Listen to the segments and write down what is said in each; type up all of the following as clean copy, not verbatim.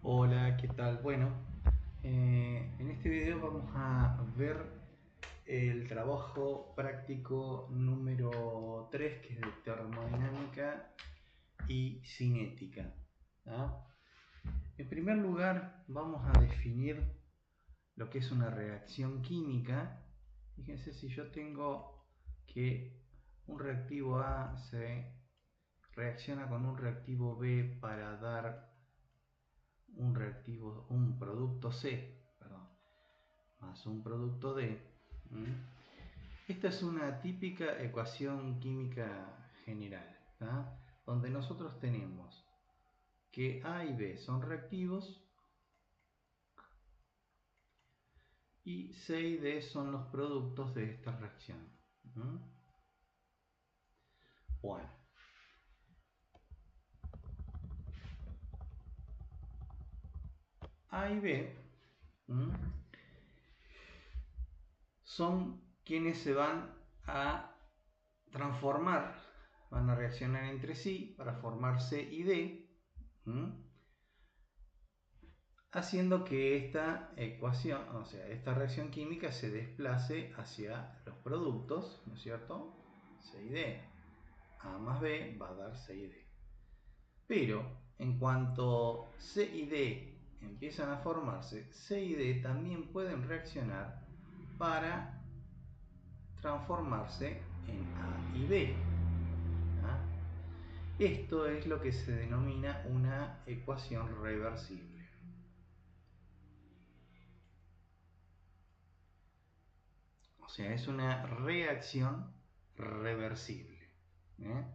Hola, ¿qué tal? Bueno, en este video vamos a ver el trabajo práctico número 3, que es de termodinámica y cinética. ¿Ah? En primer lugar, vamos a definir lo que es una reacción química. Fíjense, si yo tengo que un reactivo A se reacciona con un reactivo B para dar un producto C, perdón, más un producto D. Esta es una típica ecuación química general, ¿tá? Donde nosotros tenemos que A y B son reactivos y C y D son los productos de esta reacción. Bueno, A y B son quienes se van a transformar, van a reaccionar entre sí para formar C y D, haciendo que esta ecuación, o sea, esta reacción química se desplace hacia los productos, ¿no es cierto? C y D. A más B va a dar C y D. Pero en cuanto C y D empiezan a formarse, C y D también pueden reaccionar para transformarse en A y B. ¿Ah? Esto es lo que se denomina una ecuación reversible. O sea, es una reacción reversible. ¿eh?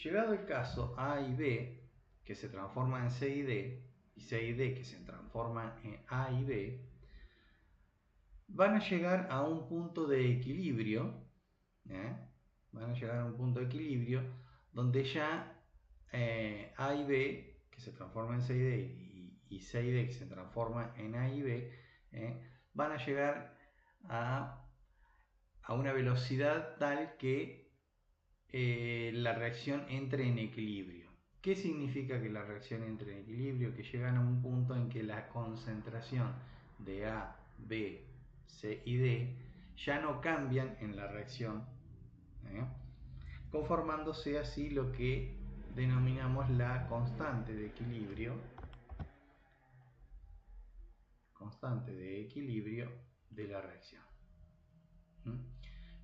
Llegado el caso A y B, que se transforman en C y D, y C y D que se transforman en A y B, van a llegar a un punto de equilibrio, van a llegar a un punto de equilibrio donde ya A y B, que se transforma en C y D, y C y D, que se transforma en A y B, van a llegar a una velocidad tal que la reacción entre en equilibrio. ¿Qué significa que la reacción entre en equilibrio? Que llegan a un punto en que la concentración de A, B, C y D ya no cambian en la reacción, ¿eh? conformándose así lo que denominamos la constante de equilibrio de la reacción.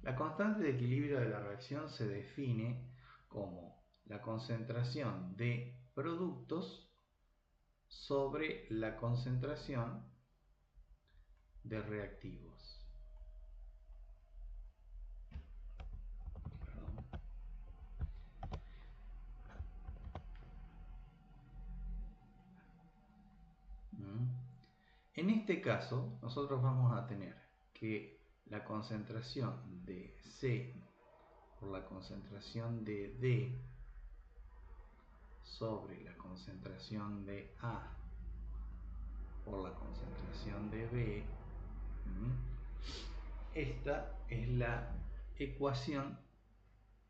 La constante de equilibrio de la reacción se define como la concentración de productos sobre la concentración de reactivos. Perdón. En este caso, nosotros vamos a tener que la concentración de C por la concentración de D sobre la concentración de A por la concentración de B, esta es la ecuación,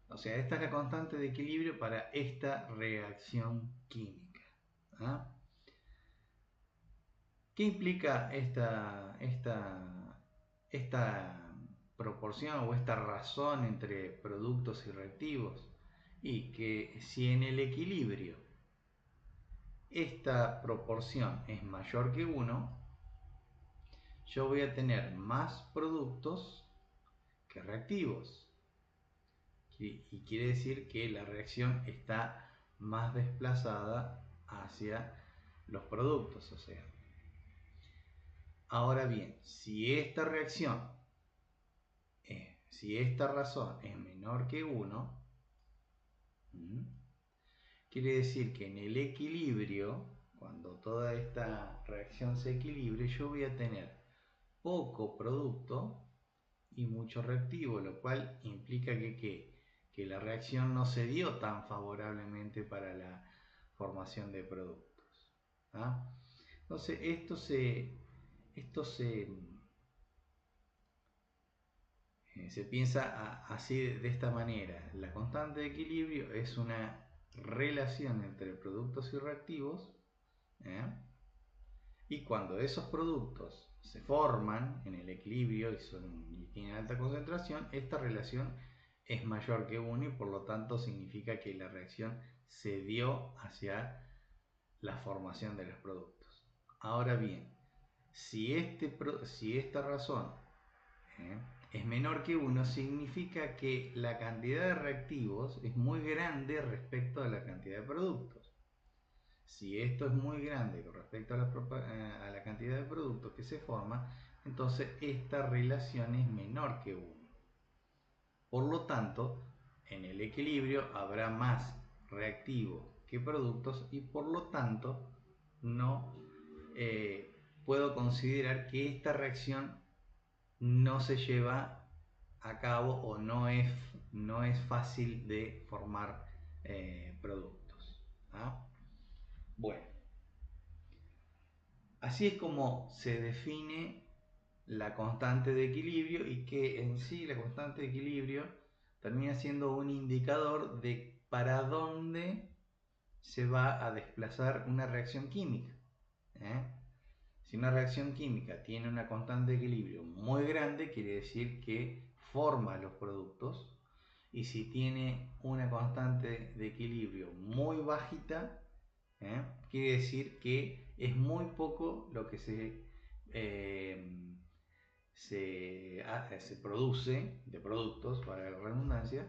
o sea, esta es la constante de equilibrio para esta reacción química. ¿Ah? ¿Qué implica esta proporción o esta razón entre productos y reactivos? Y que si en el equilibrio esta proporción es mayor que 1, yo voy a tener más productos que reactivos. Y quiere decir que la reacción está más desplazada hacia los productos, o sea. Ahora bien, si esta razón es menor que 1, quiere decir que en el equilibrio, cuando toda esta reacción se equilibre, yo voy a tener poco producto y mucho reactivo, lo cual implica que la reacción no se dio tan favorablemente para la formación de productos. ¿Ah? Entonces se piensa así, de esta manera. La constante de equilibrio es una relación entre productos y reactivos, ¿eh? Y cuando esos productos se forman en el equilibrio y tienen alta concentración, esta relación es mayor que 1 y por lo tanto significa que la reacción se dio hacia la formación de los productos. Ahora bien, si esta razón es menor que 1, significa que la cantidad de reactivos es muy grande respecto a la cantidad de productos. Si esto es muy grande con respecto a la cantidad de productos que se forma, entonces esta relación es menor que 1. Por lo tanto, en el equilibrio habrá más reactivos que productos y por lo tanto no puedo considerar que esta reacción no se lleva a cabo o no es fácil de formar productos. ¿Ah? Bueno, así es como se define la constante de equilibrio y que en sí la constante de equilibrio termina siendo un indicador de para dónde se va a desplazar una reacción química. Si una reacción química tiene una constante de equilibrio muy grande, quiere decir que forma los productos, y si tiene una constante de equilibrio muy bajita, quiere decir que es muy poco lo que se produce de productos, para la redundancia,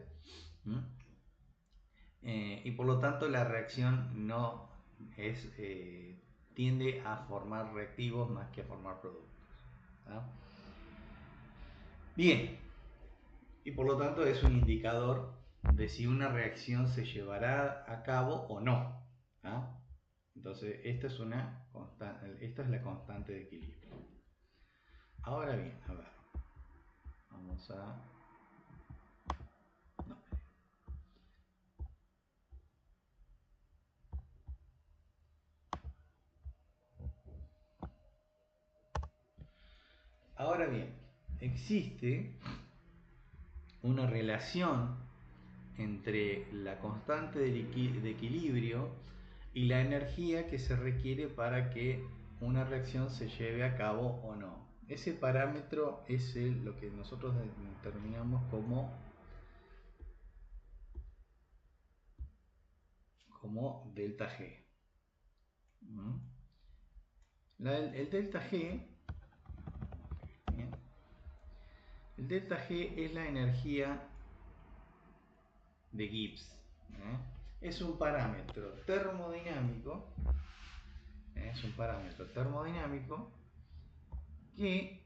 y por lo tanto la reacción no es tiende a formar reactivos más que a formar productos. Bien, y por lo tanto es un indicador de si una reacción se llevará a cabo o no. Entonces esta es la constante de equilibrio. Ahora bien, a ver, vamos a... No. Ahora bien, existe una relación entre la constante de equilibrio y la energía que se requiere para que una reacción se lleve a cabo o no. Ese parámetro es lo que nosotros determinamos como delta G. El delta G, el delta G es la energía de Gibbs. Es un parámetro termodinámico. Es un parámetro termodinámico que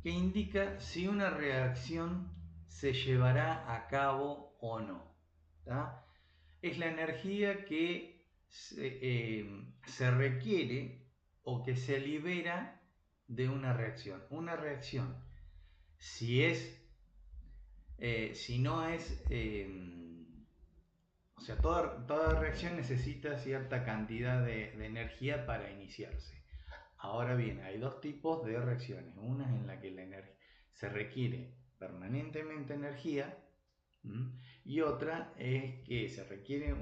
indica si una reacción se llevará a cabo o no. Es la energía que se requiere o que se libera de una reacción. Una reacción, si no es... o sea, toda reacción necesita cierta cantidad de energía para iniciarse. Ahora bien, hay dos tipos de reacciones. Una es en la que se requiere permanentemente energía, y otra es que se requiere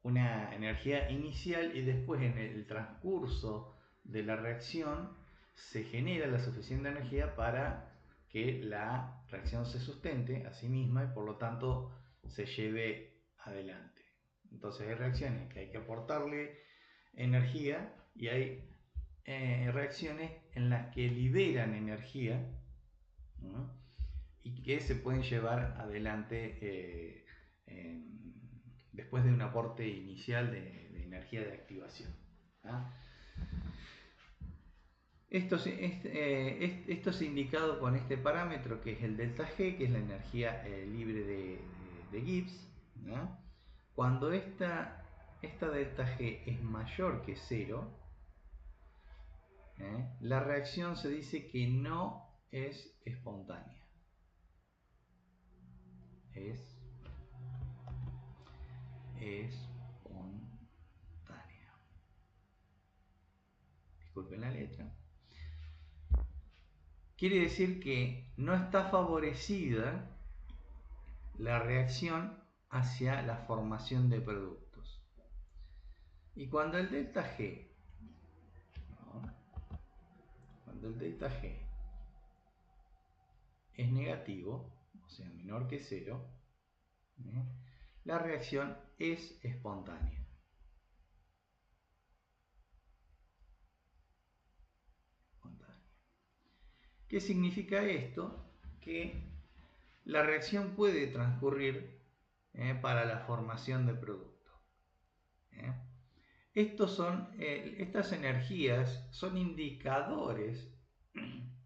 una energía inicial y después en el transcurso de la reacción se genera la suficiente energía para que la reacción se sustente a sí misma y por lo tanto se lleve adelante. Entonces hay reacciones que hay que aportarle energía y hay reacciones en las que liberan energía, ¿no? Y que se pueden llevar adelante después de un aporte inicial de energía de activación. Esto es indicado con este parámetro que es el delta G, que es la energía libre de Gibbs. Cuando esta delta G es mayor que 0, la reacción se dice que no es espontánea. Es espontánea. Disculpen la letra. quiere decir que no está favorecida la reacción hacia la formación de productos. Y cuando el delta G, ¿no? Cuando el delta G es negativo, o sea, menor que 0, la reacción es espontánea. ¿Qué significa esto? Que la reacción puede transcurrir para la formación de producto. Estas energías son indicadores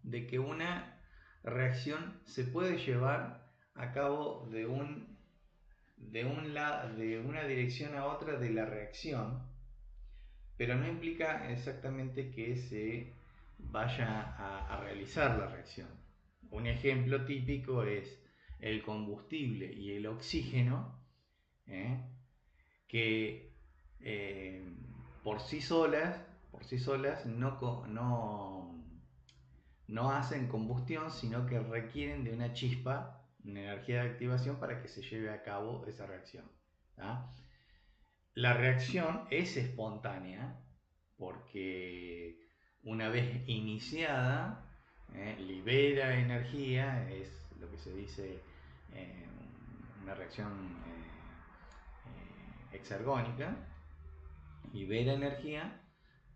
de que una reacción se puede llevar a cabo de una dirección a otra de la reacción, pero no implica exactamente que se vaya a realizar la reacción. Un ejemplo típico es el combustible y el oxígeno, que por sí solas no hacen combustión, sino que requieren de una chispa, una energía de activación para que se lleve a cabo esa reacción. La reacción es espontánea porque una vez iniciada libera energía, es lo que se dice una reacción exergónica, libera energía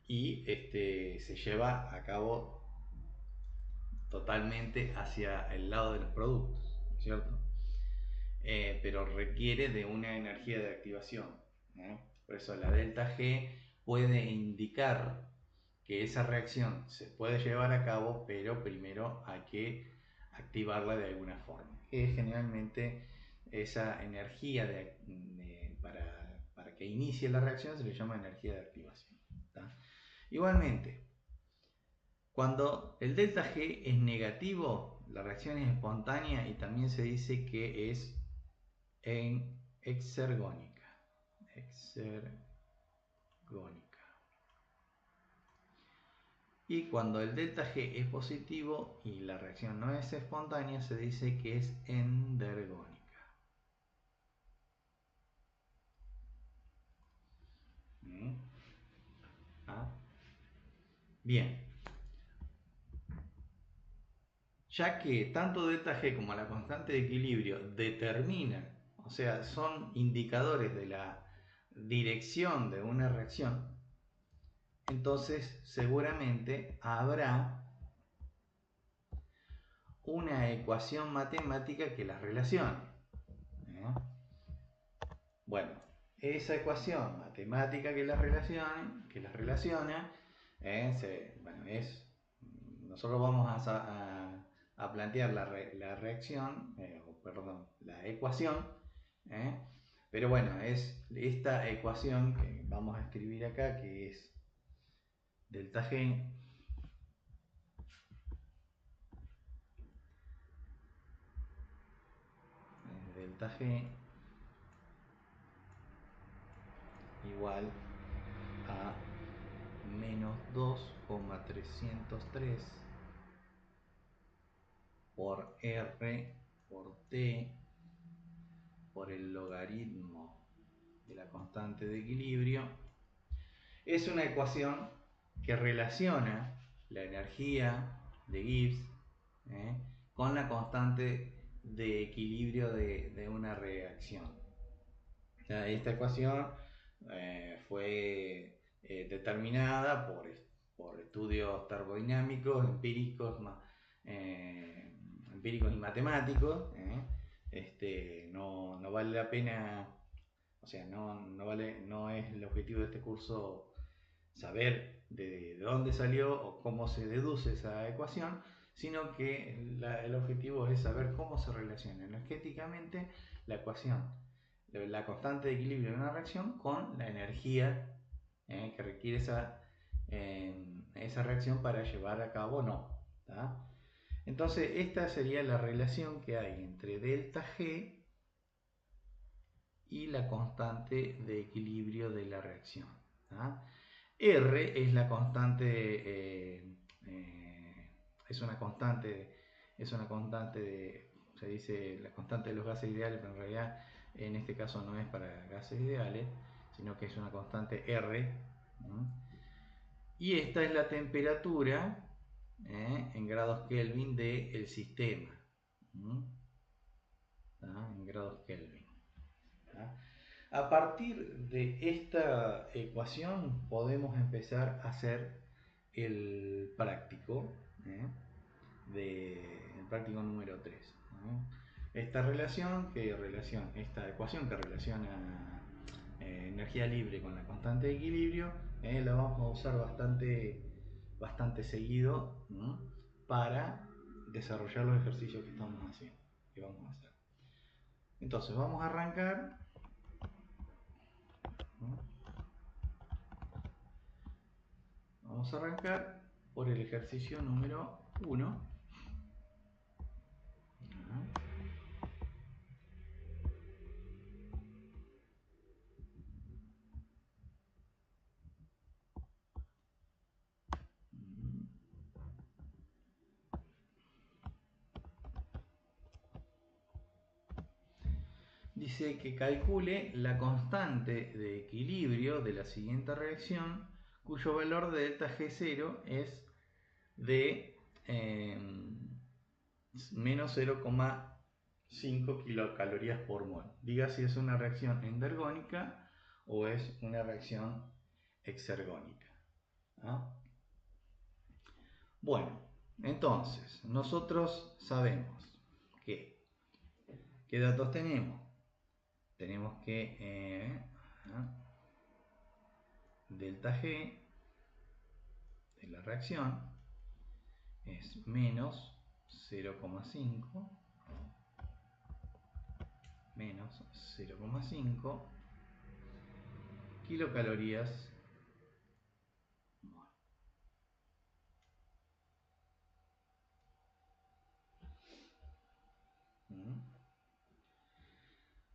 y se lleva a cabo totalmente hacia el lado de los productos, ¿cierto? Pero requiere de una energía de activación. Por eso la delta G puede indicar que esa reacción se puede llevar a cabo, pero primero hay que activarla de alguna forma. Que generalmente esa energía para que inicie la reacción se le llama energía de activación. ¿Tá? Igualmente, cuando el delta G es negativo, la reacción es espontánea y también se dice que es exergónica. Y cuando el delta G es positivo y la reacción no es espontánea, se dice que es endergónica. Bien. Ya que tanto delta G como la constante de equilibrio determinan, o sea, son indicadores de la dirección de una reacción, entonces seguramente habrá una ecuación matemática que las relacione. Bueno, esa ecuación matemática que las relaciona, nosotros vamos a plantear la reacción, la ecuación, pero bueno, es esta ecuación que vamos a escribir acá, que es delta G igual a menos 2,303 por R por T por el logaritmo de la constante de equilibrio. Es una ecuación que relaciona la energía de Gibbs con la constante de equilibrio de una reacción. Esta ecuación fue determinada por estudios termodinámicos, empíricos y matemáticos. No vale la pena, o sea, no es el objetivo de este curso saber de dónde salió o cómo se deduce esa ecuación, sino que el objetivo es saber cómo se relaciona energéticamente la ecuación, la constante de equilibrio de una reacción con la energía que requiere esa reacción para llevar a cabo o no. ¿Tá? Entonces esta sería la relación que hay entre delta G y la constante de equilibrio de la reacción. ¿Tá? R es la constante se dice la constante de los gases ideales, pero en realidad en este caso no es para gases ideales, sino que es una constante R. Y esta es la temperatura en grados Kelvin del sistema. En grados Kelvin. A partir de esta ecuación podemos empezar a hacer el práctico, el práctico número 3. Esta ecuación que relaciona energía libre con la constante de equilibrio, la vamos a usar bastante seguido para desarrollar los ejercicios que estamos haciendo, que vamos a hacer. Entonces vamos a arrancar. Vamos a arrancar por el ejercicio número 1. Dice que calcule la constante de equilibrio de la siguiente reacción, cuyo valor de delta G0 es de menos 0,5 kilocalorías por mol. Diga si es una reacción endergónica o es una reacción exergónica. Bueno, entonces, nosotros sabemos que, ¿qué datos tenemos? Tenemos que delta G de la reacción es menos 0,5 kilocalorías mol.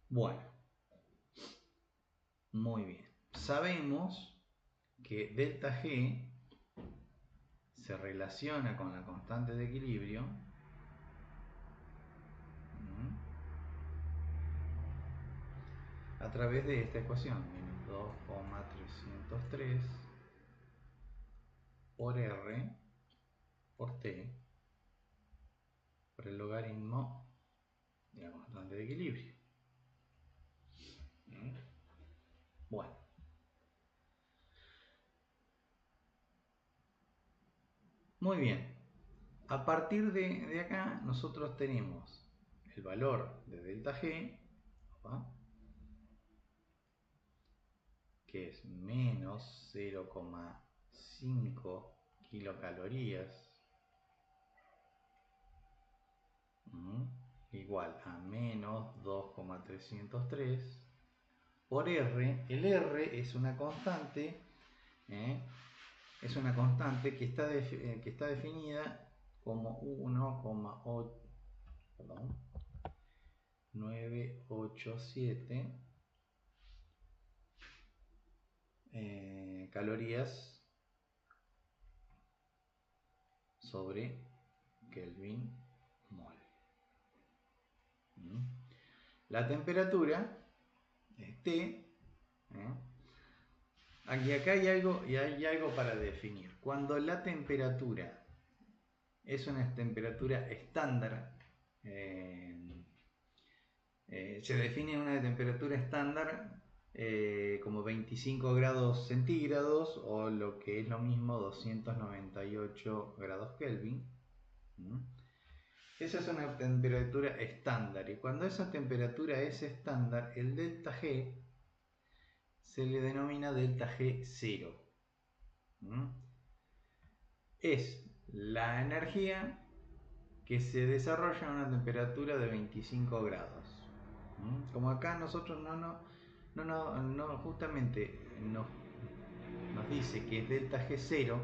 Bueno, muy bien. Sabemos que delta G se relaciona con la constante de equilibrio a través de esta ecuación, menos 2,303 por R por T por el logaritmo de la constante de equilibrio. Bueno, muy bien. A partir de acá nosotros tenemos el valor de delta G, que es menos 0,5 kilocalorías, igual a menos 2,303 por R. El R es una constante, que está definida como 1,987 calorías sobre Kelvin mol. La temperatura es T. Acá hay algo para definir. Cuando la temperatura es una temperatura estándar, se define una temperatura estándar como 25 grados centígrados o lo que es lo mismo 298 grados Kelvin. Esa es una temperatura estándar, y cuando esa temperatura es estándar, el delta G se le denomina delta G0. Es la energía que se desarrolla a una temperatura de 25 grados. Como acá nosotros justamente nos dice que es delta G0,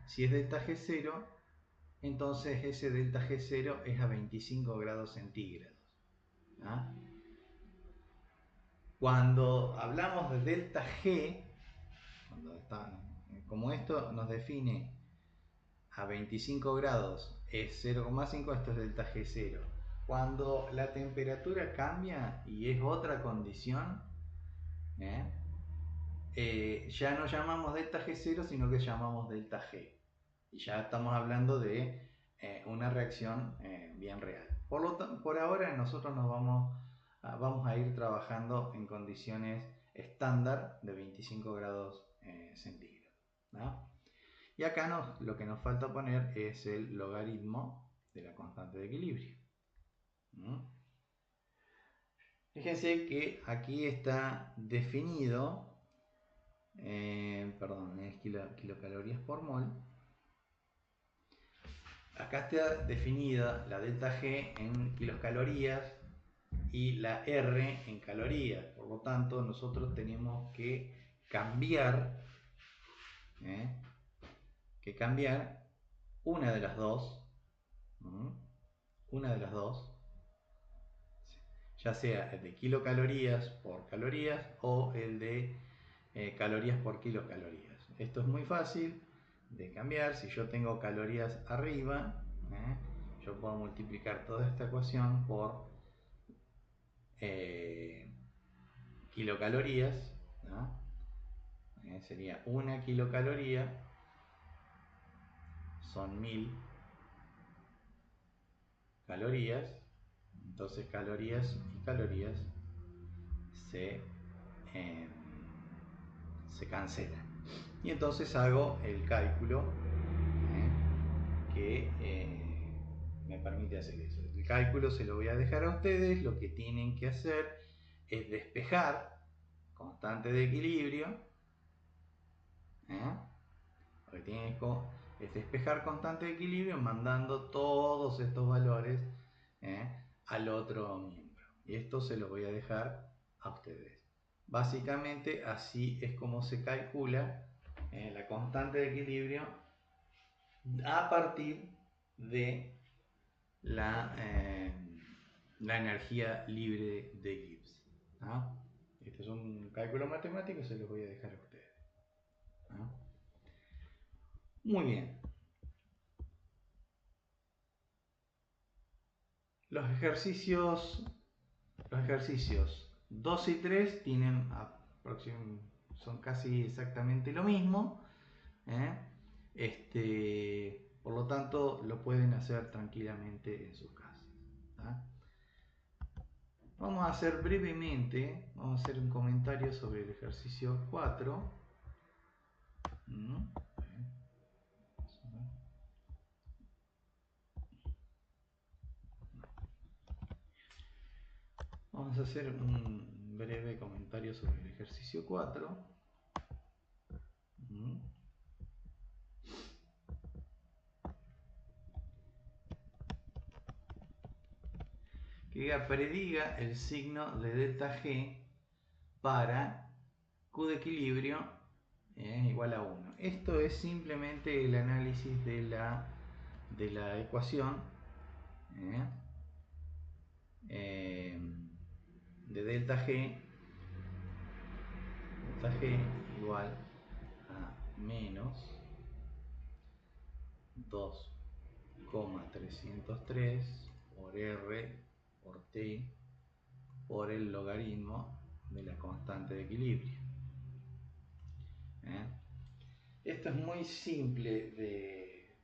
si es delta G0, entonces ese delta G0 es a 25 grados centígrados. Cuando hablamos de delta G, como esto nos define a 25 grados es 0,5, esto es delta G0. Cuando la temperatura cambia y es otra condición, ya no llamamos delta G0, sino que llamamos delta G. Y ya estamos hablando de una reacción bien real. Por ahora nosotros nos vamos a ir trabajando en condiciones estándar de 25 grados centígrados, ¿no? Y acá lo que nos falta poner es el logaritmo de la constante de equilibrio. Fíjense que aquí está definido, perdón, es kilocalorías por mol. Acá está definida la delta G en kilocalorías y la R en calorías. Por lo tanto, nosotros tenemos que cambiar una de las dos, ya sea el de kilocalorías por calorías o el de calorías por kilocalorías. Esto es muy fácil de cambiar. Si yo tengo calorías arriba, yo puedo multiplicar toda esta ecuación por kilocalorías, ¿no? Sería una kilocaloría son 1000 calorías. Entonces calorías y calorías se cancelan, y entonces hago el cálculo que me permite hacer eso. El cálculo se lo voy a dejar a ustedes. Lo que tienen que hacer es despejar constante de equilibrio, lo que tienen es despejar constante de equilibrio mandando todos estos valores al otro miembro, y esto se lo voy a dejar a ustedes. Básicamente así es como se calcula la constante de equilibrio a partir de la energía libre de Gibbs. Este es un cálculo matemático, se los voy a dejar a ustedes. Muy bien. Los ejercicios 2 y 3 son casi exactamente lo mismo. Por lo tanto, lo pueden hacer tranquilamente en sus casas. Vamos a hacer brevemente, vamos a hacer un comentario sobre el ejercicio 4. Vamos a hacer un breve comentario sobre el ejercicio 4. Que prediga el signo de delta G para Q de equilibrio igual a 1. Esto es simplemente el análisis de la ecuación de delta G igual a menos 2,303 por R por T por el logaritmo de la constante de equilibrio. Esto es muy simple de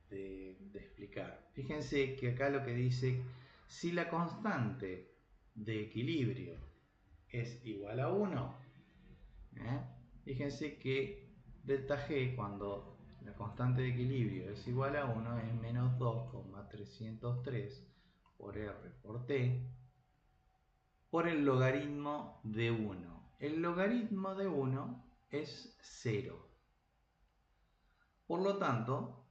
explicar. Fíjense que acá lo que dice, si la constante de equilibrio es igual a 1, fíjense que delta G, cuando la constante de equilibrio es igual a 1, es menos 2,303 por R por T por el logaritmo de 1. El logaritmo de 1 es 0. Por lo tanto,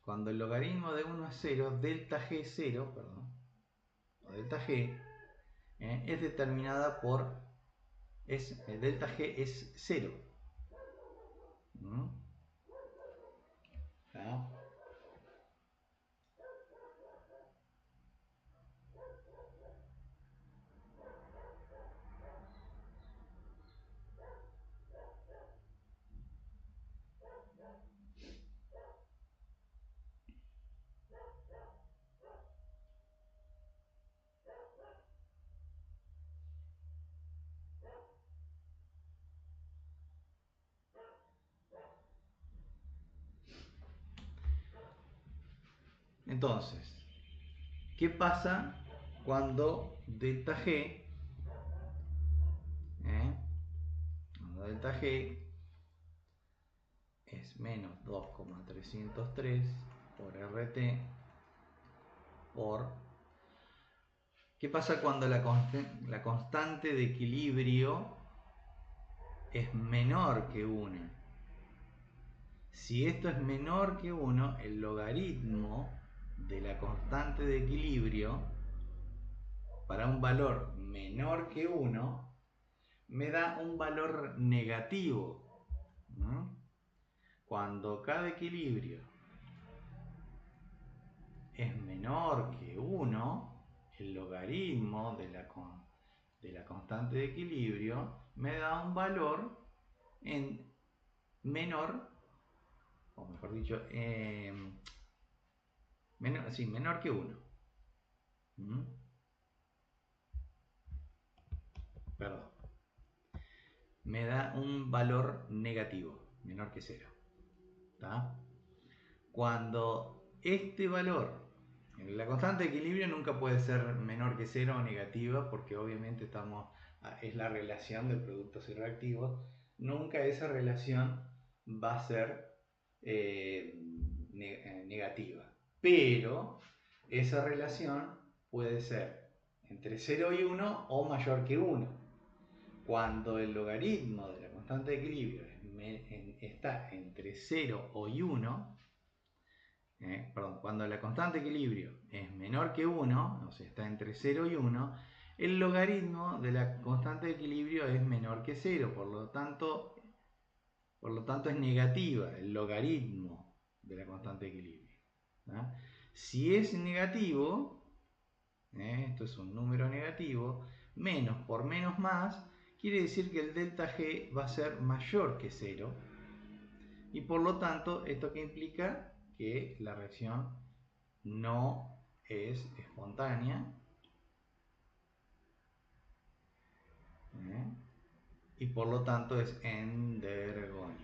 cuando el logaritmo de 1 es 0, delta G es determinada por... delta G es 0. Entonces, ¿qué pasa cuando delta G, cuando delta G es menos 2,303 por RT por... ¿Qué pasa cuando la constante de equilibrio es menor que 1? Si esto es menor que 1, el logaritmo de la constante de equilibrio para un valor menor que 1 me da un valor negativo. Cuando cada equilibrio es menor que 1, el logaritmo de la constante de equilibrio me da un valor menor, o mejor dicho, menor que 1. Perdón. Me da un valor negativo, menor que 0. ¿Tá? Cuando este valor, la constante de equilibrio nunca puede ser menor que 0 o negativa, porque obviamente es la relación de productos y reactivos, nunca esa relación va a ser negativa. Pero esa relación puede ser entre 0 y 1 o mayor que 1. Cuando el logaritmo de la constante de equilibrio está entre 0 y 1, cuando la constante de equilibrio es menor que 1, o sea, está entre 0 y 1, el logaritmo de la constante de equilibrio es menor que 0, por lo tanto es negativa el logaritmo de la constante de equilibrio. Si es negativo, esto es un número negativo, menos por menos más, quiere decir que el delta G va a ser mayor que 0, y por lo tanto, ¿esto qué implica? Que la reacción no es espontánea, y por lo tanto es endergónica.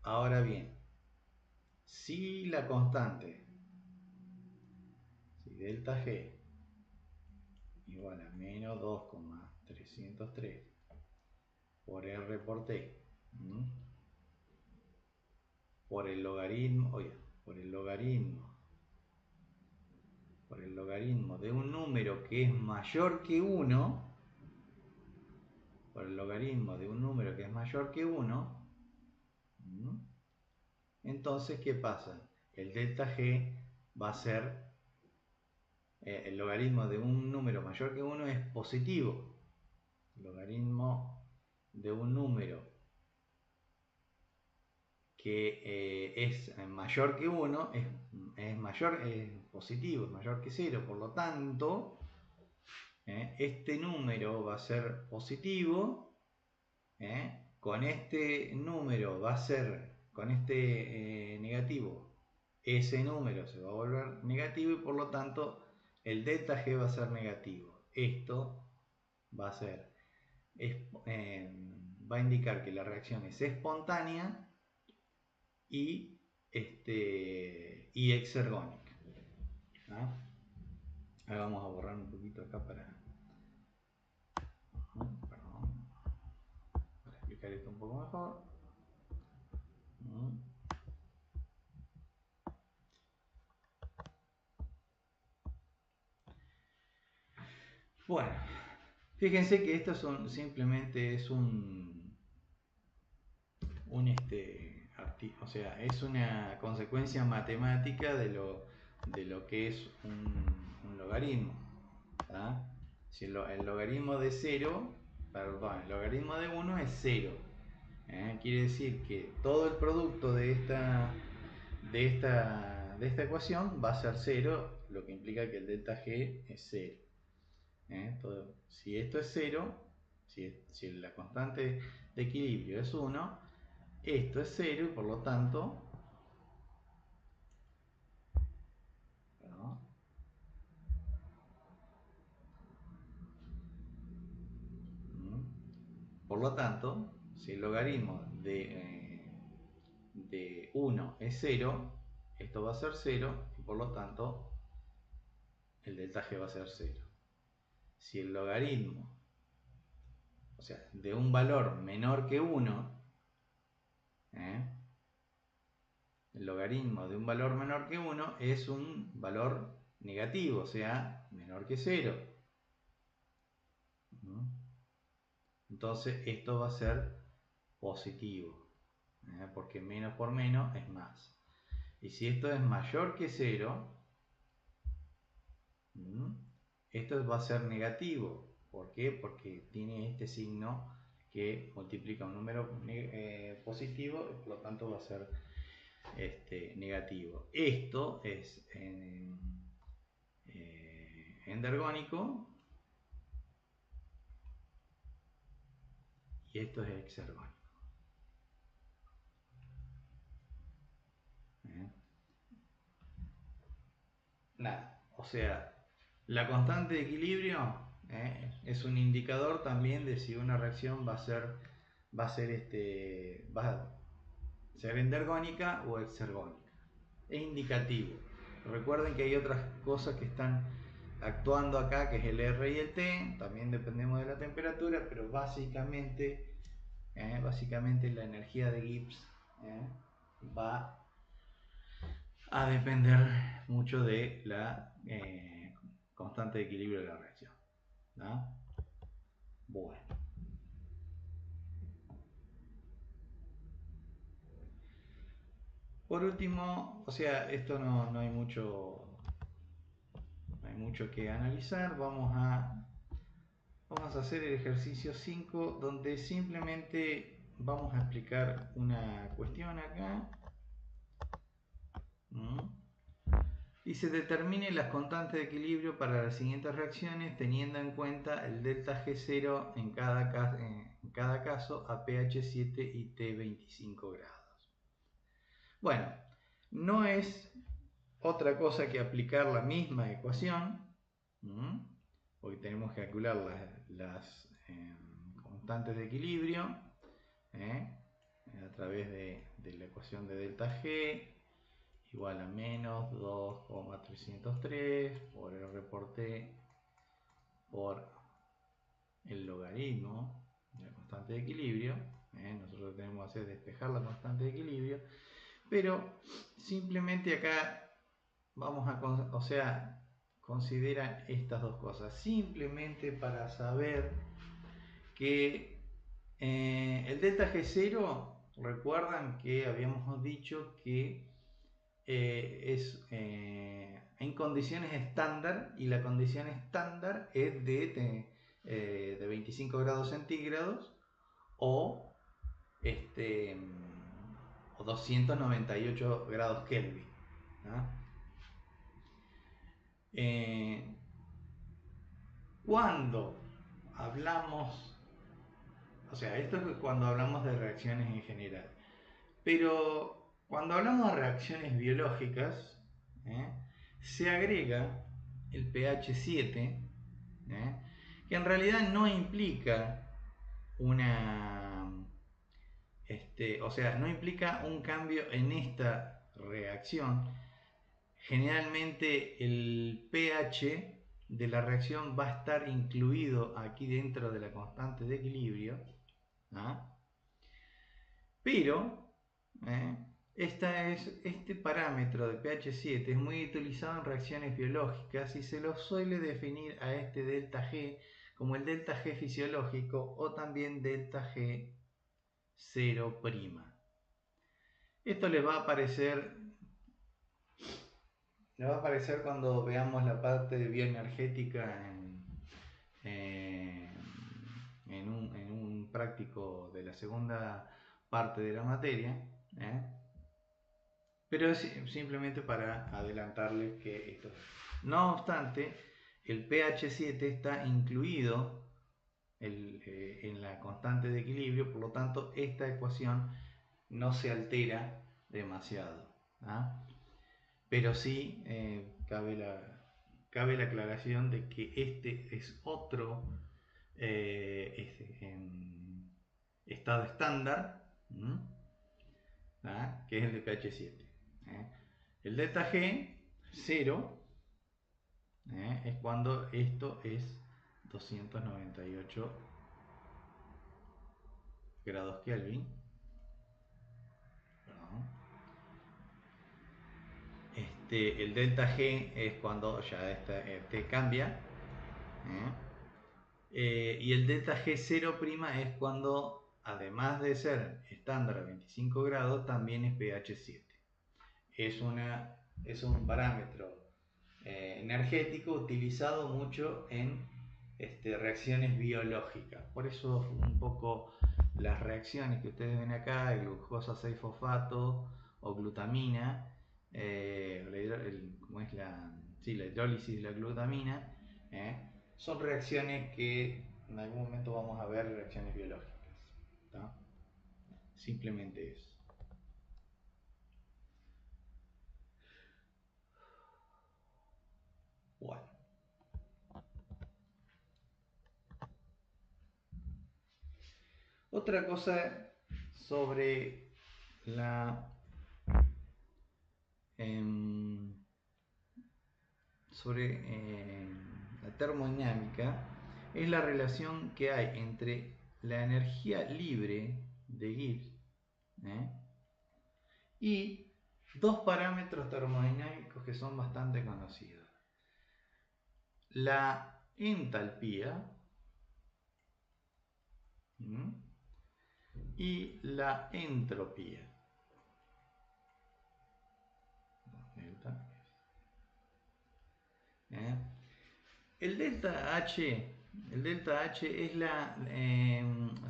Ahora bien, si la constante, si delta G igual a menos 2,303 por R por T, por el logaritmo de un número que es mayor que 1, entonces, ¿qué pasa? El delta G va a ser, el logaritmo de un número mayor que 1 es positivo. El logaritmo de un número que es mayor que 1 es positivo, es mayor que 0. Por lo tanto, este número va a ser positivo. Con este número va a ser, con este negativo, ese número se va a volver negativo, y por lo tanto el delta G va a ser negativo. Esto va a ser, va a indicar que la reacción es espontánea y exergónica. Ahora vamos a borrar un poquito acá para explicar esto un poco mejor. Bueno, fíjense que esto simplemente es o sea, es una consecuencia matemática de lo que es un logaritmo. Si el logaritmo de 0, perdón, el logaritmo de 1 es 0. Quiere decir que todo el producto de esta ecuación va a ser 0, lo que implica que el delta G es 0. Si esto es 0, si la constante de equilibrio es 1, esto es 0, y por lo tanto, si el logaritmo de de 1 es 0, esto va a ser 0 y por lo tanto el delta G va a ser 0. Si el logaritmo, o sea, de un valor menor que 1, el logaritmo de un valor menor que 1 es un valor negativo, o sea, menor que 0. Entonces esto va a ser positivo, porque menos por menos es más. Y si esto es mayor que 0, esto va a ser negativo. ¿Por qué? Porque tiene este signo que multiplica un número positivo y por lo tanto va a ser negativo. Esto es endergónico y esto es exergónico. Nada, o sea, la constante de equilibrio es un indicador también de si una reacción va a ser endergónica o exergónica. Es indicativo. Recuerden que hay otras cosas que están actuando acá, que es el R y el T, también dependemos de la temperatura, pero básicamente la energía de Gibbs va a depender mucho de la constante de equilibrio de la reacción, ¿no? Bueno. Por último, o sea, esto no hay mucho que analizar. Vamos a hacer el ejercicio 5, donde simplemente vamos a explicar una cuestión acá. Y se determine las constantes de equilibrio para las siguientes reacciones teniendo en cuenta el delta G0 en cada caso a pH 7 y T 25 grados. Bueno, no es otra cosa que aplicar la misma ecuación, porque tenemos que calcular las constantes de equilibrio a través de la ecuación de delta G igual a menos 2,303 por R por T por el logaritmo de la constante de equilibrio. Nosotros lo que tenemos que hacer es despejar la constante de equilibrio, pero simplemente acá vamos a, consideran estas dos cosas, simplemente para saber que el delta G0, recuerdan que habíamos dicho que es en condiciones estándar, y la condición estándar es de 25 grados centígrados o 298 grados Kelvin, ¿no? Cuando hablamos, o sea, esto es cuando hablamos de reacciones en general, pero cuando hablamos de reacciones biológicas, se agrega el pH 7, que en realidad no implica no implica un cambio en esta reacción. Generalmente el pH de la reacción va a estar incluido aquí dentro de la constante de equilibrio, pero este parámetro de pH 7 es muy utilizado en reacciones biológicas y se lo suele definir a este delta G como el delta G fisiológico o también delta G 0'. Esto les va a aparecer cuando veamos la parte de bioenergética en un práctico de la segunda parte de la materia, pero es simplemente para adelantarles que esto. No obstante, el pH 7 está incluido en la constante de equilibrio, por lo tanto esta ecuación no se altera demasiado, pero sí cabe la aclaración de que este es otro estado estándar, ¿ah? Que es el de pH 7. El delta G, 0, es cuando esto es 298 grados Kelvin. Perdón. El delta G es cuando ya este cambia. Y el delta G0' es cuando, además de ser estándar a 25 grados, también es pH 7. Es un parámetro energético utilizado mucho en reacciones biológicas. Por eso un poco las reacciones que ustedes ven acá, el glucosa 6-fosfato o glutamina, como es la hidrólisis de la glutamina, son reacciones que en algún momento vamos a ver, reacciones biológicas, ¿tá? Simplemente eso. Bueno. Otra cosa sobre la la termodinámica es la relación que hay entre la energía libre de Gibbs y dos parámetros termodinámicos que son bastante conocidos: la entalpía y la entropía. El delta H es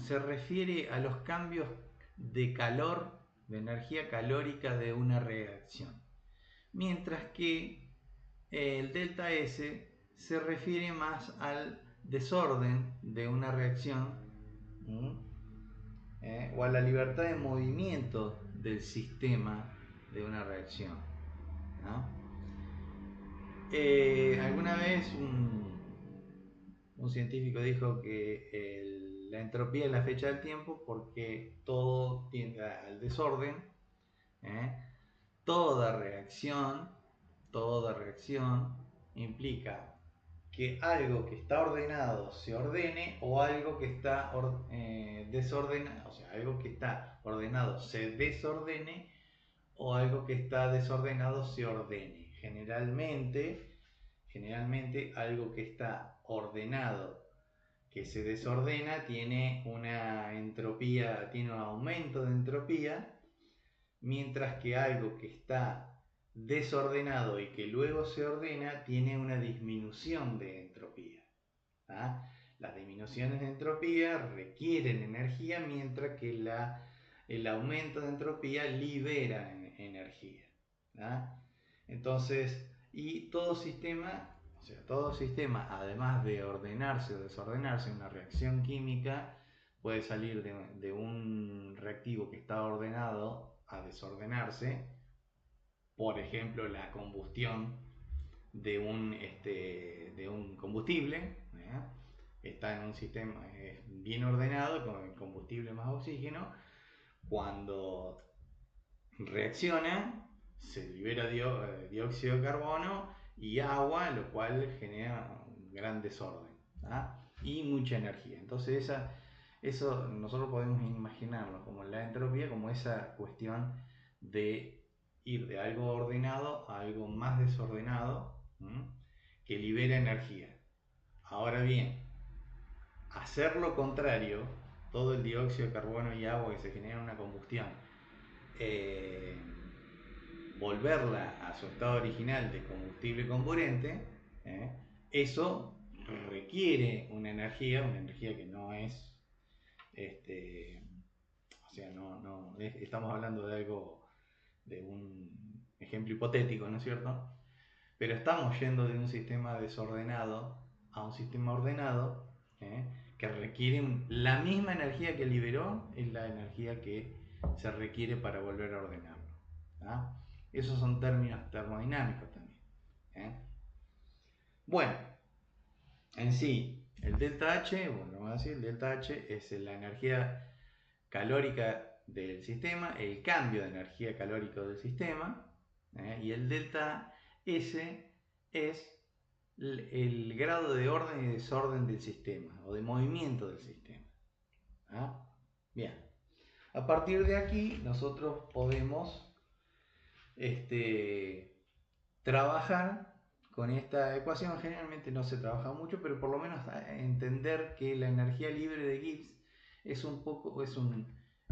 se refiere a los cambios de calor, de energía calórica de una reacción, mientras que el delta S se refiere más al desorden de una reacción, o a la libertad de movimiento del sistema de una reacción, ¿no? Alguna vez un científico dijo que la entropía es la fecha del tiempo porque todo tiende al desorden. Toda reacción implica que algo que está ordenado se ordene, o algo que está desordenado, o sea, algo que está ordenado se desordene, o algo que está desordenado se ordene. Generalmente algo que está ordenado que se desordena tiene una entropía, tiene un aumento de entropía, mientras que algo que está desordenado y que luego se ordena tiene una disminución de entropía. ¿Ah? Las disminuciones de entropía requieren energía, mientras que el aumento de entropía libera energía. ¿Ah? Entonces, y todo sistema, además de ordenarse o desordenarse, una reacción química puede salir de un reactivo que está ordenado a desordenarse. Por ejemplo, la combustión de un combustible, está en un sistema bien ordenado con el combustible más oxígeno. Cuando reacciona, se libera dióxido de carbono y agua, lo cual genera un gran desorden, y mucha energía. Entonces eso nosotros podemos imaginarlo como la entropía, como esa cuestión de ir de algo ordenado a algo más desordenado, que libera energía. Ahora bien, hacer lo contrario, todo el dióxido de carbono y agua que se genera en una combustión, volverla a su estado original de combustible comburente, eso requiere una energía que no es, o sea, estamos hablando de algo, de un ejemplo hipotético, ¿no es cierto? Pero estamos yendo de un sistema desordenado a un sistema ordenado, que requiere la misma energía que liberó, es la energía que se requiere para volver a ordenarlo. Esos son términos termodinámicos también. Bueno, en sí, el delta H, el delta H es la energía calórica del sistema, el cambio de energía calórica del sistema, y el delta S es el grado de orden y desorden del sistema o de movimiento del sistema. Bien, a partir de aquí nosotros podemos trabajar con esta ecuación. Generalmente no se trabaja mucho, pero por lo menos entender que la energía libre de Gibbs es un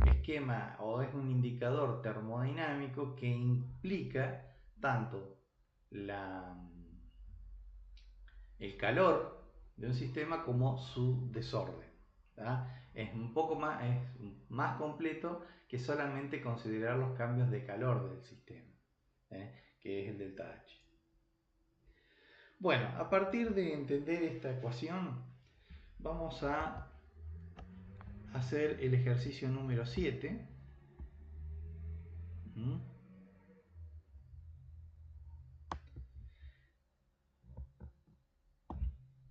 esquema o es un indicador termodinámico que implica tanto el calor de un sistema como su desorden. Es más completo que solamente considerar los cambios de calor del sistema, que es el delta H. Bueno, a partir de entender esta ecuación, vamos a hacer el ejercicio número 7.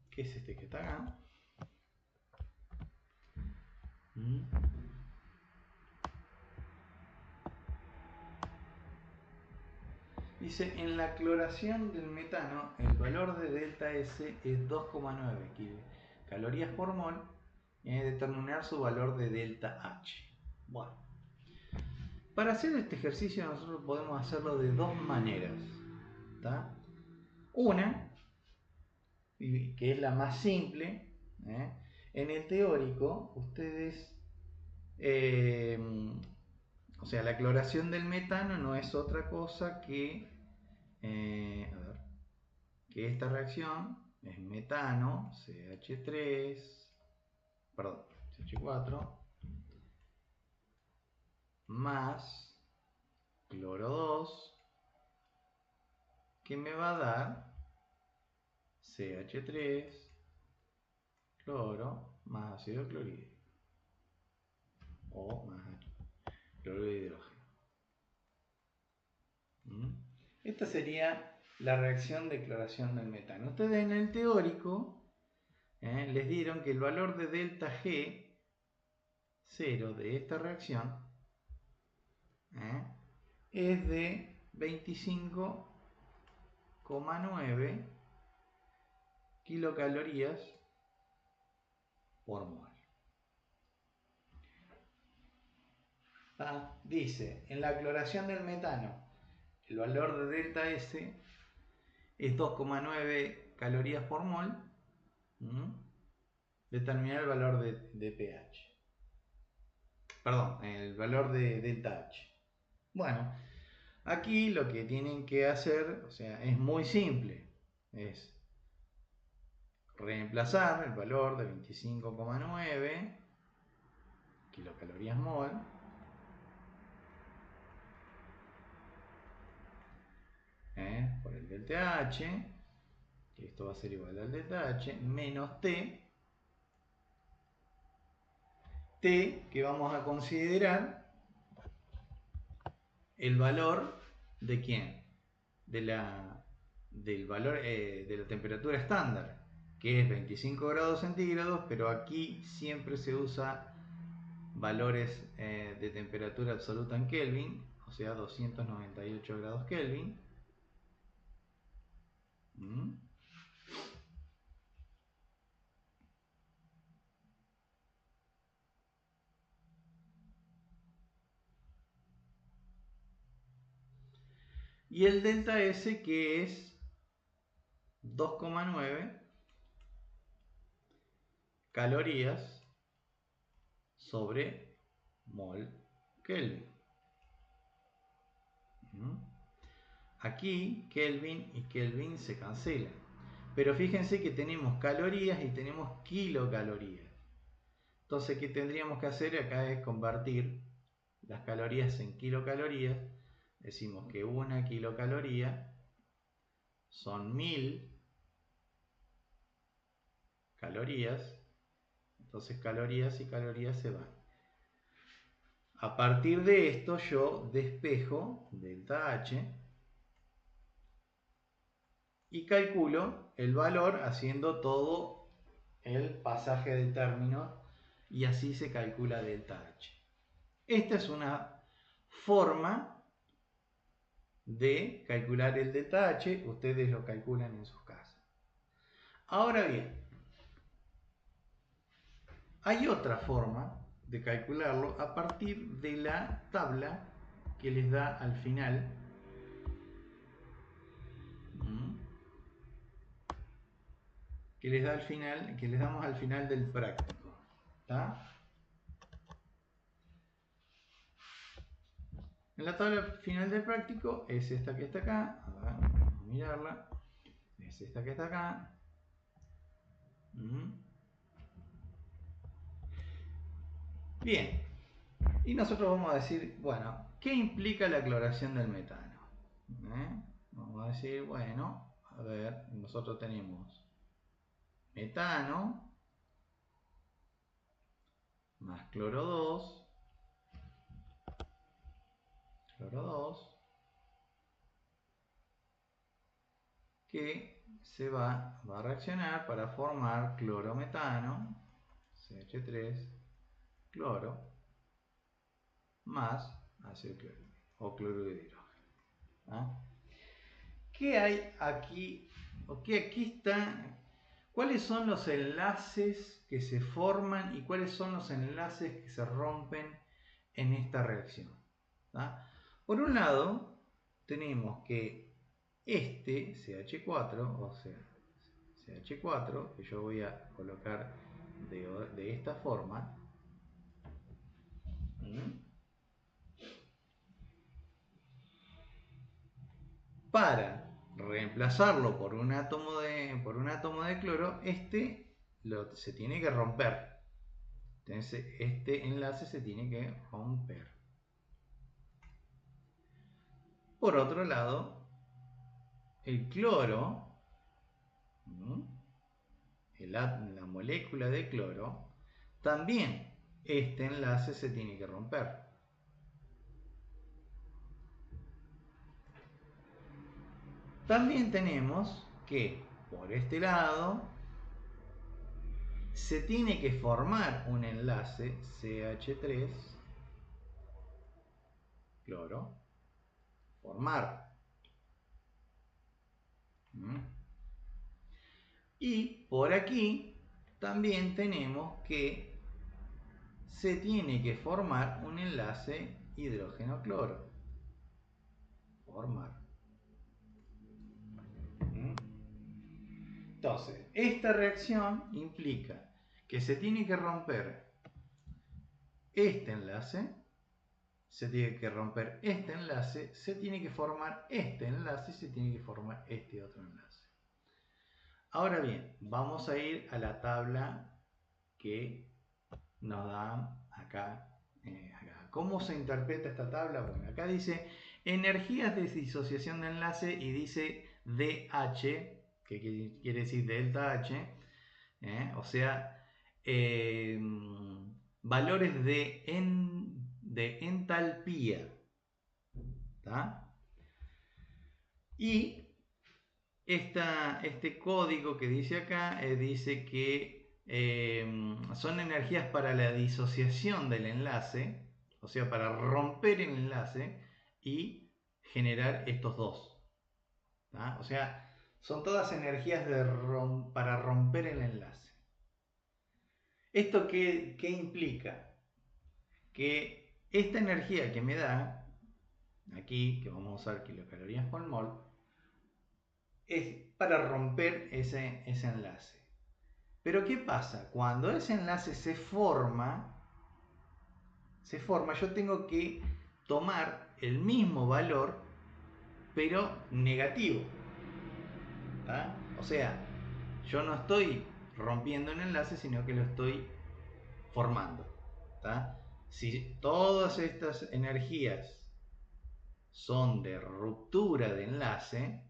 Que es este que está acá. Dice, en la cloración del metano, el valor de delta S es 2,9 calorías por mol, y hay que determinar su valor de delta H. Bueno, para hacer este ejercicio nosotros podemos hacerlo de dos maneras. Una, que es la más simple, en el teórico, ustedes, o sea, la cloración del metano no es otra cosa que, que esta reacción es metano, CH4, más cloro 2, que me va a dar CH3, cloro, más ácido clorhídrico, o más cloruro de hidrógeno. Esta sería la reacción de cloración del metano. Ustedes en el teórico les dieron que el valor de delta G 0 de esta reacción es de 25,9 kilocalorías por mol. Dice, en la cloración del metano, el valor de delta S es 2,9 calorías por mol. Determinar el valor de pH. Perdón, el valor de delta H. Bueno, aquí lo que tienen que hacer, o sea, es muy simple. Es reemplazar el valor de 25,9 kilocalorías mol por el delta H, que esto va a ser igual al delta H, menos T, que vamos a considerar el valor de ¿quién? Del valor de la temperatura estándar, que es 25 grados centígrados, pero aquí siempre se usa valores de temperatura absoluta en Kelvin, o sea 298 grados Kelvin. Y el delta S, que es 2,9 calorías sobre mol Kelvin. Aquí Kelvin y Kelvin se cancelan. Pero fíjense que tenemos calorías y tenemos kilocalorías. Entonces, ¿qué tendríamos que hacer acá? Es convertir las calorías en kilocalorías. Decimos que una kilocaloría son 1000 calorías. Entonces calorías y calorías se van. A partir de esto yo despejo delta H y calculo el valor haciendo todo el pasaje de términos, y así se calcula delta H. Esta es una forma de calcular el delta H, ustedes lo calculan en sus casas. Ahora bien, hay otra forma de calcularlo a partir de la tabla que les da al final. Que les damos al final del práctico. ¿Está? En la tabla final del práctico es esta que está acá. Vamos a mirarla. Es esta que está acá. Bien. Y nosotros vamos a decir, bueno, ¿qué implica la cloración del metano? Vamos a decir, bueno, a ver, nosotros tenemos metano más cloro 2, que se va a reaccionar para formar clorometano, CH3, cloro, más ácido clorhídrico o cloruro de hidrógeno. ¿Qué hay aquí? Aquí está. ¿Cuáles son los enlaces que se forman y cuáles son los enlaces que se rompen en esta reacción? Por un lado, tenemos que este CH4, o sea, CH4, que yo voy a colocar de esta forma, para reemplazarlo por un átomo de cloro, se tiene que romper. Entonces, este enlace se tiene que romper. Por otro lado, el cloro, la molécula de cloro, también este enlace se tiene que romper. También tenemos que por este lado se tiene que formar un enlace CH3 cloro, formar. Y por aquí también tenemos que se tiene que formar un enlace hidrógeno-cloro. Formar. Entonces, esta reacción implica que se tiene que romper este enlace, se tiene que romper este enlace, se tiene que formar este enlace y se tiene que formar este otro enlace. Ahora bien, vamos a ir a la tabla que nos dan acá. ¿Cómo se interpreta esta tabla? Bueno, acá dice energías de disociación de enlace y dice DH, que quiere decir delta H, o sea, valores de entalpía. ¿Tá? Y este código que dice acá dice que son energías para la disociación del enlace, o sea, para romper el enlace y generar estos dos. O sea, son todas energías para romper el enlace. ¿Esto qué implica? Que esta energía que me da, aquí, que vamos a usar kilocalorías por mol, es para romper ese enlace. Pero ¿qué pasa? Cuando ese enlace se forma, yo tengo que tomar el mismo valor, pero negativo. O sea, yo no estoy rompiendo un enlace, sino que lo estoy formando. Si todas estas energías son de ruptura de enlace,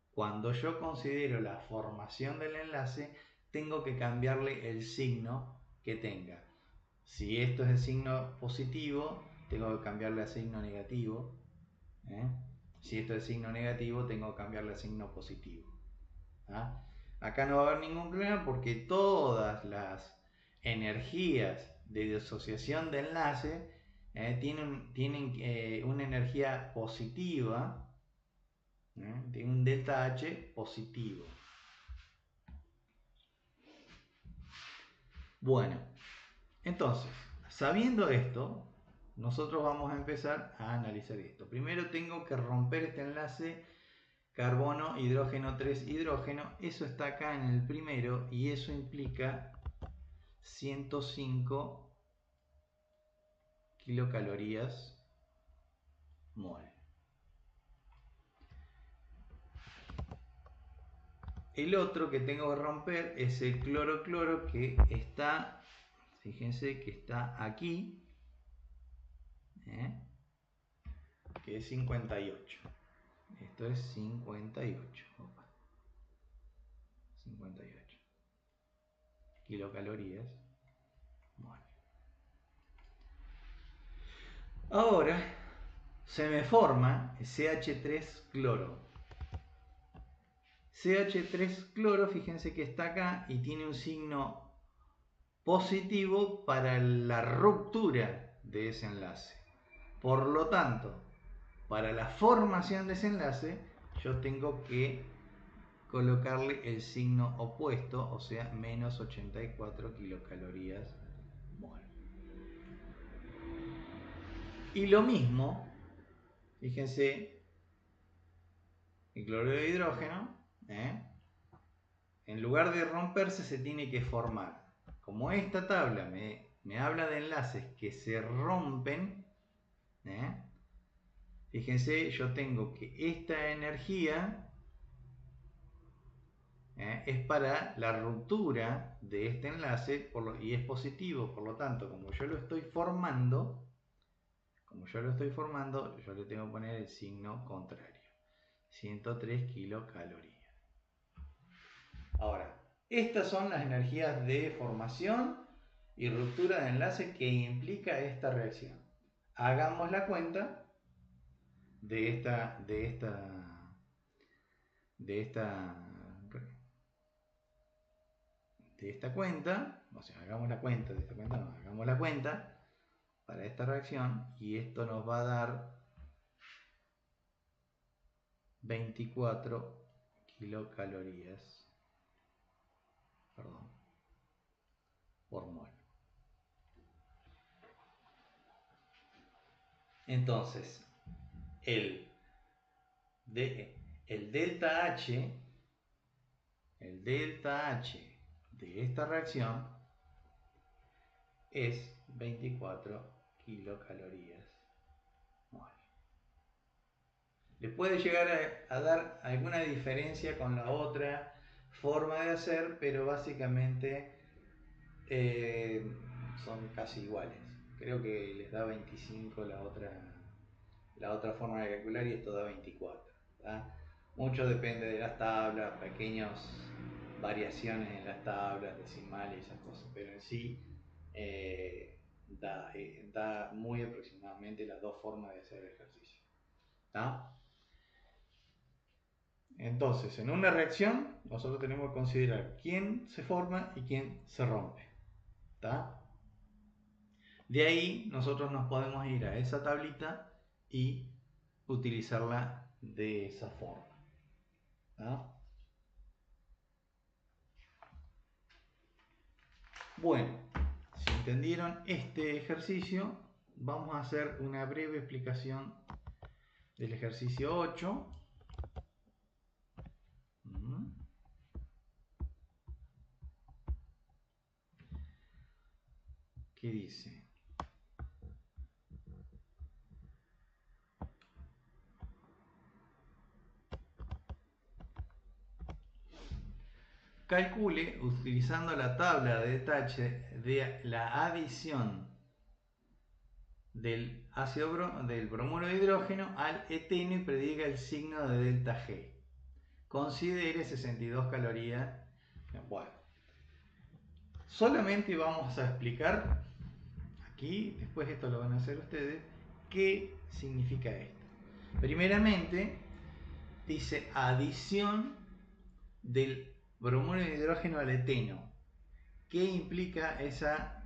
cuando yo considero la formación del enlace, tengo que cambiarle el signo que tenga. Si esto es de signo positivo, tengo que cambiarle a signo negativo. Si esto es de signo negativo, tengo que cambiarle a signo positivo. Acá no va a haber ningún problema porque todas las energías de disociación de enlace tienen una energía positiva, tiene un delta H positivo. Bueno, entonces, sabiendo esto, nosotros vamos a empezar a analizar esto. Primero tengo que romper este enlace carbono, hidrógeno, 3 hidrógeno. Eso está acá en el primero y eso implica 105 kilocalorías mol. El otro que tengo que romper es el cloro-cloro que está, fíjense que está aquí, que es 58. Esto es 58. 58 kilocalorías mol. Ahora se me forma CH3 cloro. CH3 cloro, fíjense que está acá y tiene un signo positivo para la ruptura de ese enlace. Por lo tanto, para la formación de ese enlace, yo tengo que colocarle el signo opuesto, o sea, menos 84 kilocalorías mol. Y lo mismo, fíjense, el cloruro de hidrógeno, en lugar de romperse se tiene que formar. Como esta tabla me habla de enlaces que se rompen, fíjense, yo tengo que esta energía es para la ruptura de este enlace y es positivo. Por lo tanto, como yo lo estoy formando, yo le tengo que poner el signo contrario. 103 kilocalorías. Ahora, estas son las energías de formación y ruptura de enlace que implica esta reacción. Hagamos la cuenta de esta cuenta, o sea, hagamos la cuenta de esta cuenta, no, hagamos la cuenta para esta reacción y esto nos va a dar 24 kilocalorías por mol. Entonces, el delta H de esta reacción es 24 kilocalorías mol. Le puede llegar a dar alguna diferencia con la otra forma de hacer, pero básicamente son casi iguales. Creo que les da 25 la otra forma de calcular y esto da 24. ¿tá? Mucho depende de las tablas, pequeñas variaciones en las tablas, decimales y esas cosas, pero en sí da muy aproximadamente las dos formas de hacer el ejercicio. ¿tá? Entonces, en una reacción, nosotros tenemos que considerar quién se forma y quién se rompe. ¿tá? De ahí, nosotros nos podemos ir a esa tablita y utilizarla de esa forma. ¿tá? Bueno, si entendieron este ejercicio, vamos a hacer una breve explicación del ejercicio 8. ¿Qué dice? Calcule, utilizando la tabla de detalle de la adición del bromuro de hidrógeno al eteno y prediga el signo de delta G. Considere 62 calorías. Bueno, solamente vamos a explicar aquí, después esto lo van a hacer ustedes, qué significa esto. Primeramente, dice adición del bromuro de hidrógeno al eteno. ¿Qué implica esa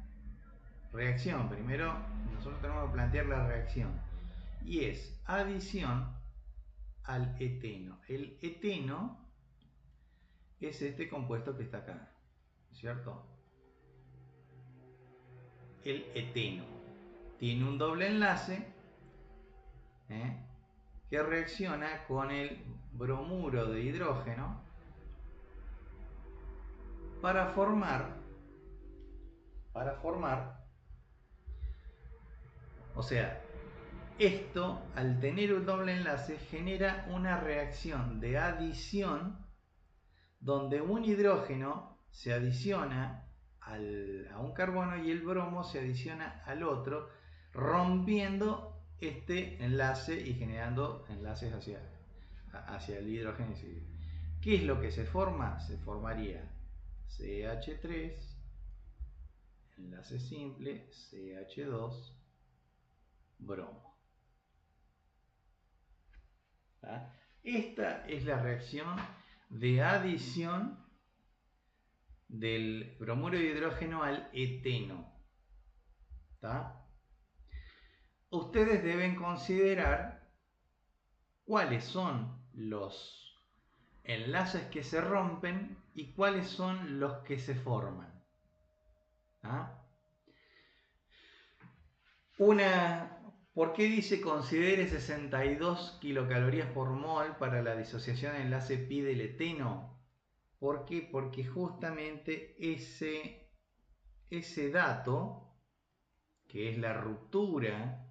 reacción. Primero nosotros tenemos que plantear la reacción. Y es adición al eteno. El eteno es este compuesto que está acá, ¿cierto? El eteno tiene un doble enlace que reacciona con el bromuro de hidrógeno para formar, o sea, esto al tener un doble enlace genera una reacción de adición donde un hidrógeno se adiciona a un carbono y el bromo se adiciona al otro, rompiendo este enlace y generando enlaces hacia el hidrógeno. ¿Qué es lo que se forma? Se formaría CH3, enlace simple, CH2, bromo. ¿Tá? Esta es la reacción de adición del bromuro de hidrógeno al eteno. ¿Tá? Ustedes deben considerar cuáles son los enlaces que se rompen y cuáles son los que se forman. ¿Ah? ¿Por qué dice considere 62 kilocalorías por mol para la disociación de enlace pi del eteno? ¿Por qué? Porque justamente ese dato, que es la ruptura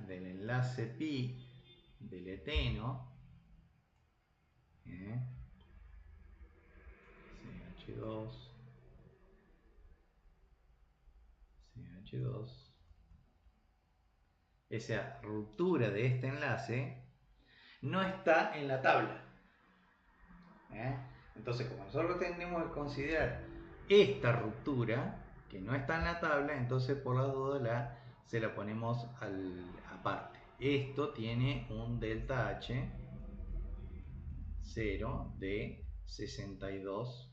del enlace pi del eteno, CH2, esa ruptura de este enlace no está en la tabla. Entonces, como nosotros tenemos que considerar esta ruptura que no está en la tabla, entonces por la duda se la ponemos aparte. Esto tiene un delta H 0 de 62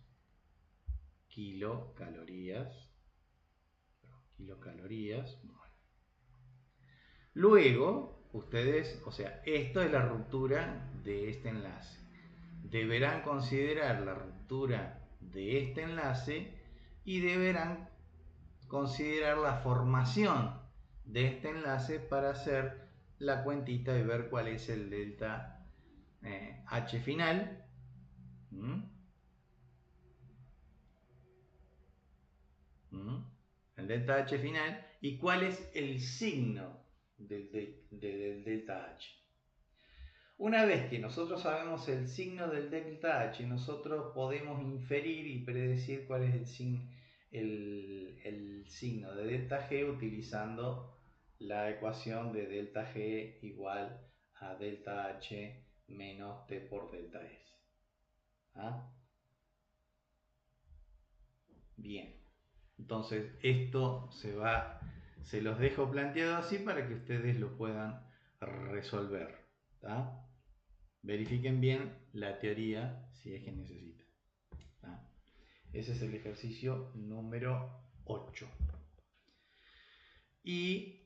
kilocalorías. Luego, ustedes, o sea, esto es la ruptura de este enlace. Deberán considerar la ruptura de este enlace y deberán considerar la formación de este enlace para hacer la cuentita y ver cuál es el delta H final. El delta H final y cuál es el signo del delta H. Una vez que nosotros sabemos el signo del delta H, nosotros podemos inferir y predecir cuál es el signo de delta G utilizando la ecuación de delta G igual a delta H menos T por delta S. ¿Ah? Bien, entonces esto se los dejo planteado así para que ustedes lo puedan resolver. ¿Tá? Verifiquen bien la teoría si es que necesitan. ¿Tá? Ese es el ejercicio número 8. Y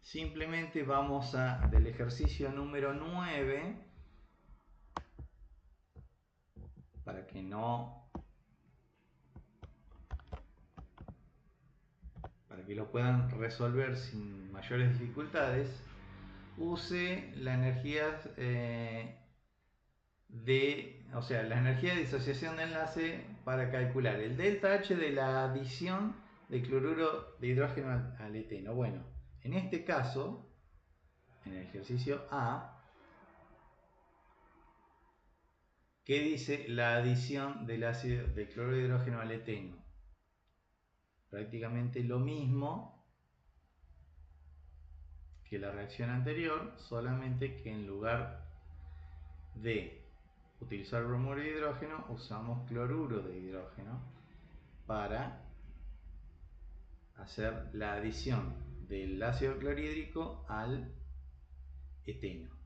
simplemente vamos del ejercicio número 9, para que lo puedan resolver sin mayores dificultades. Use la energía la energía de disociación de enlace para calcular el delta H de la adición de cloruro de hidrógeno al eteno. Bueno, en este caso, en el ejercicio A, ¿qué dice la adición del ácido de cloruro de hidrógeno al eteno? Prácticamente lo mismo que la reacción anterior, solamente que en lugar de utilizar bromuro de hidrógeno, usamos cloruro de hidrógeno para hacer la adición del ácido clorhídrico al eteno.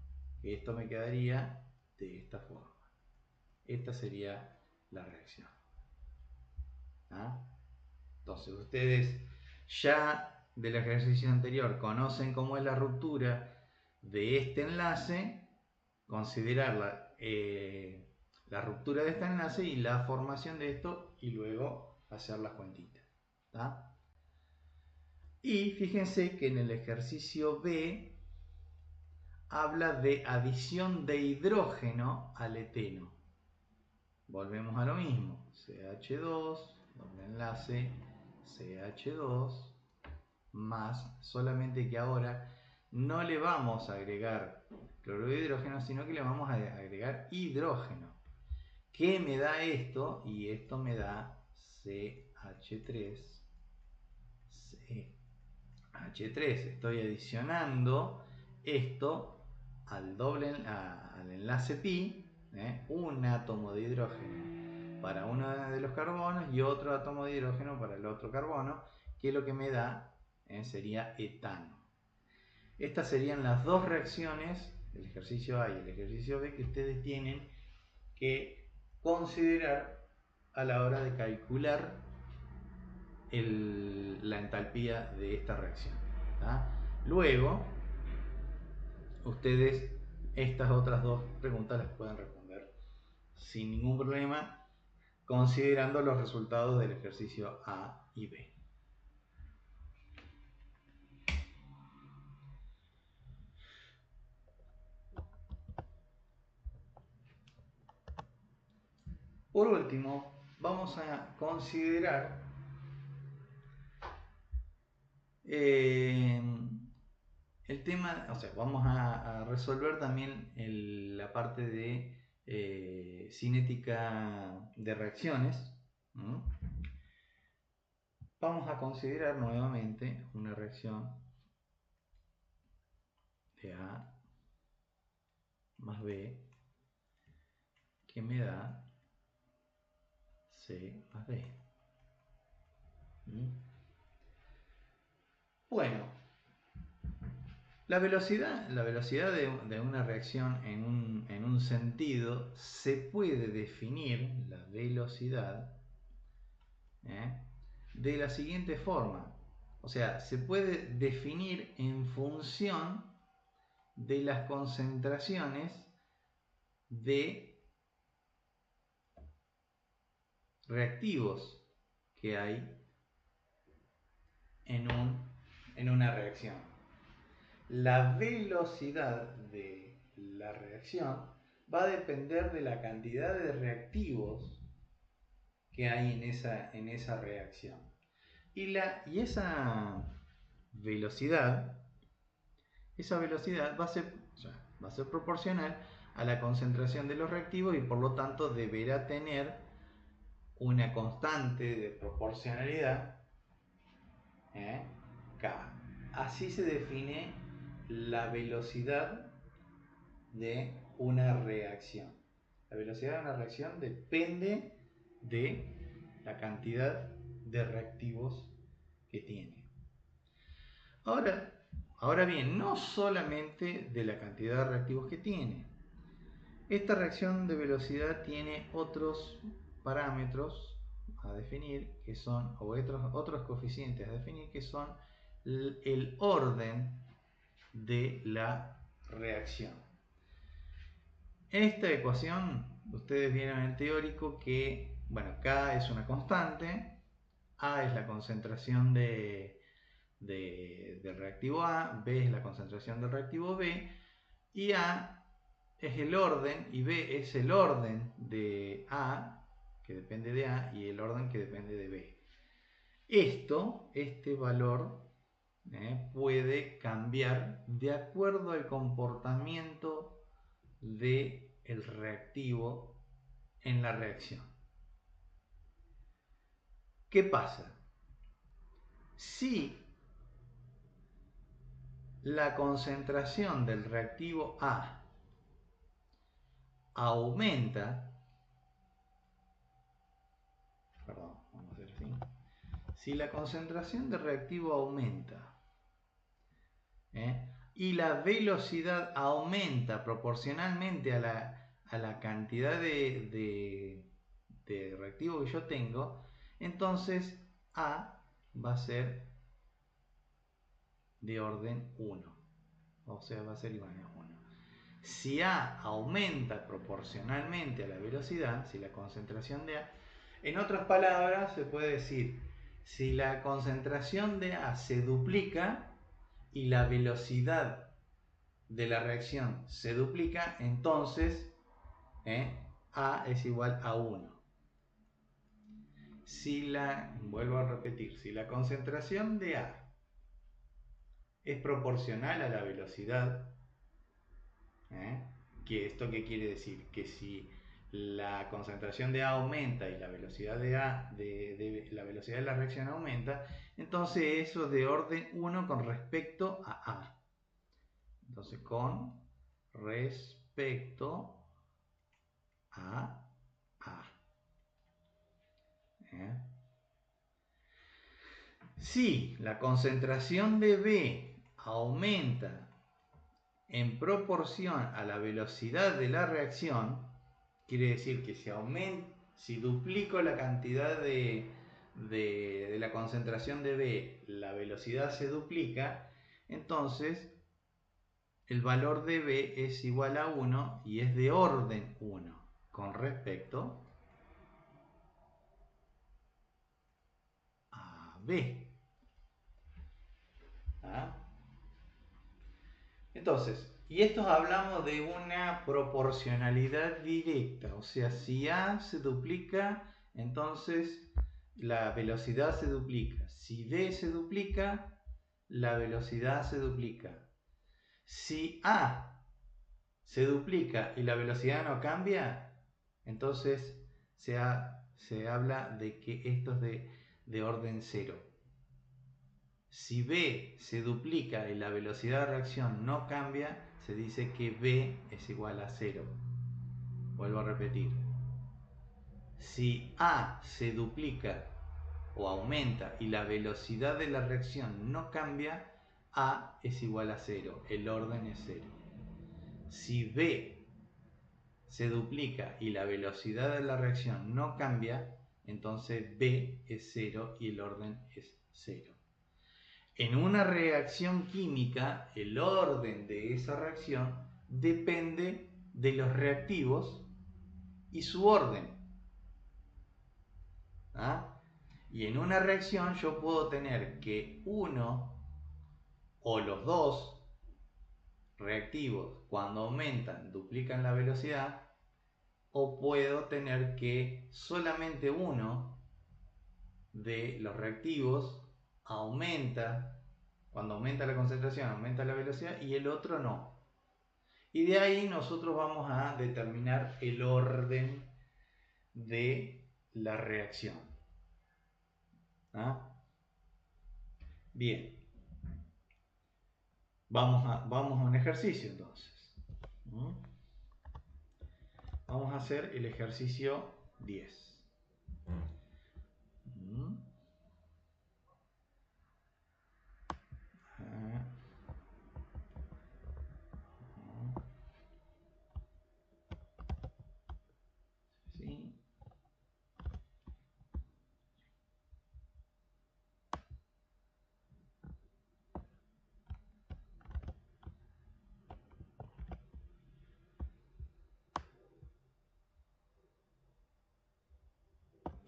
Esto me quedaría de esta forma. Esta sería la reacción. ¿Ah? Entonces ustedes ya del ejercicio anterior conocen cómo es la ruptura de este enlace, considerar la ruptura de este enlace y la formación de esto y luego hacer las cuentitas. ¿Tá? Y fíjense que en el ejercicio B habla de adición de hidrógeno al eteno. Volvemos a lo mismo, CH2, doble enlace, CH2, más, solamente que ahora no le vamos a agregar cloruro de hidrógeno, sino que le vamos a agregar hidrógeno. ¿Qué me da esto? Y esto me da CH3, CH3. Estoy adicionando esto al enlace pi, un átomo de hidrógeno para uno de los carbonos y otro átomo de hidrógeno para el otro carbono, que lo que me da sería etano. Estas serían las dos reacciones, el ejercicio A y el ejercicio B, que ustedes tienen que considerar a la hora de calcular la entalpía de esta reacción. ¿Tá? Luego, ustedes estas otras dos preguntas las pueden responder sin ningún problema, considerando los resultados del ejercicio A y B. Por último, vamos a considerar el tema, o sea, vamos a resolver también la parte de cinética de reacciones. Vamos a considerar nuevamente una reacción de A más B que me da C más D. Bueno, la velocidad de una reacción en un sentido se puede definir, la velocidad, de la siguiente forma. O sea, se puede definir en función de las concentraciones de reactivos que hay en una reacción. La velocidad de la reacción va a depender de la cantidad de reactivos que hay en esa reacción. Y esa velocidad va a ser proporcional a la concentración de los reactivos y por lo tanto deberá tener una constante de proporcionalidad, K. Así se define la velocidad de una reacción. La velocidad de una reacción depende de la cantidad de reactivos que tiene. Ahora bien, no solamente de la cantidad de reactivos que tiene. Esta reacción de velocidad tiene otros parámetros a definir que son, o otros coeficientes a definir que son el orden de la reacción. En esta ecuación, ustedes vieron en el teórico que, bueno, K es una constante, A es la concentración del reactivo A, B es la concentración del reactivo B, y A es el orden y B es el orden de A, que depende de A, y el orden que depende de B. Este valor puede cambiar de acuerdo al comportamiento del reactivo en la reacción. ¿Qué pasa? Si la concentración del reactivo A aumenta, si la concentración del reactivo aumenta, y la velocidad aumenta proporcionalmente a la cantidad de reactivo que yo tengo, entonces A va a ser de orden 1, o sea, va a ser igual a 1. Si A aumenta proporcionalmente a la velocidad, si la concentración de A, en otras palabras se puede decir, si la concentración de A se duplica y la velocidad de la reacción se duplica, entonces A es igual a 1. Vuelvo a repetir, si la concentración de A es proporcional a la velocidad, ¿esto qué quiere decir? Que si la concentración de A aumenta y la velocidad la velocidad de la reacción aumenta, entonces eso es de orden 1 con respecto a A. Entonces, con respecto a A. Si la concentración de B aumenta en proporción a la velocidad de la reacción, quiere decir que si duplico la cantidad de la concentración de B, la velocidad se duplica, entonces el valor de B es igual a 1 y es de orden 1 con respecto a B. Entonces, y esto hablamos de una proporcionalidad directa, o sea, si A se duplica, entonces la velocidad se duplica. Si B se duplica, la velocidad se duplica. Si A se duplica y la velocidad no cambia, entonces se habla de que esto es de orden 0. Si B se duplica y la velocidad de reacción no cambia, se dice que B es igual a 0. Vuelvo a repetir. Si A se duplica o aumenta y la velocidad de la reacción no cambia, A es igual a 0. El orden es 0. Si B se duplica y la velocidad de la reacción no cambia, entonces B es 0 y el orden es 0. En una reacción química, el orden de esa reacción depende de los reactivos y su orden. Y en una reacción yo puedo tener que uno o los dos reactivos, cuando aumentan, duplican la velocidad, o puedo tener que solamente uno de los reactivos cuando aumenta la concentración, aumenta la velocidad, y el otro no. Y de ahí nosotros vamos a determinar el orden de la reacción. Bien. Vamos a un ejercicio entonces. Vamos a hacer el ejercicio 10. ¿Sí?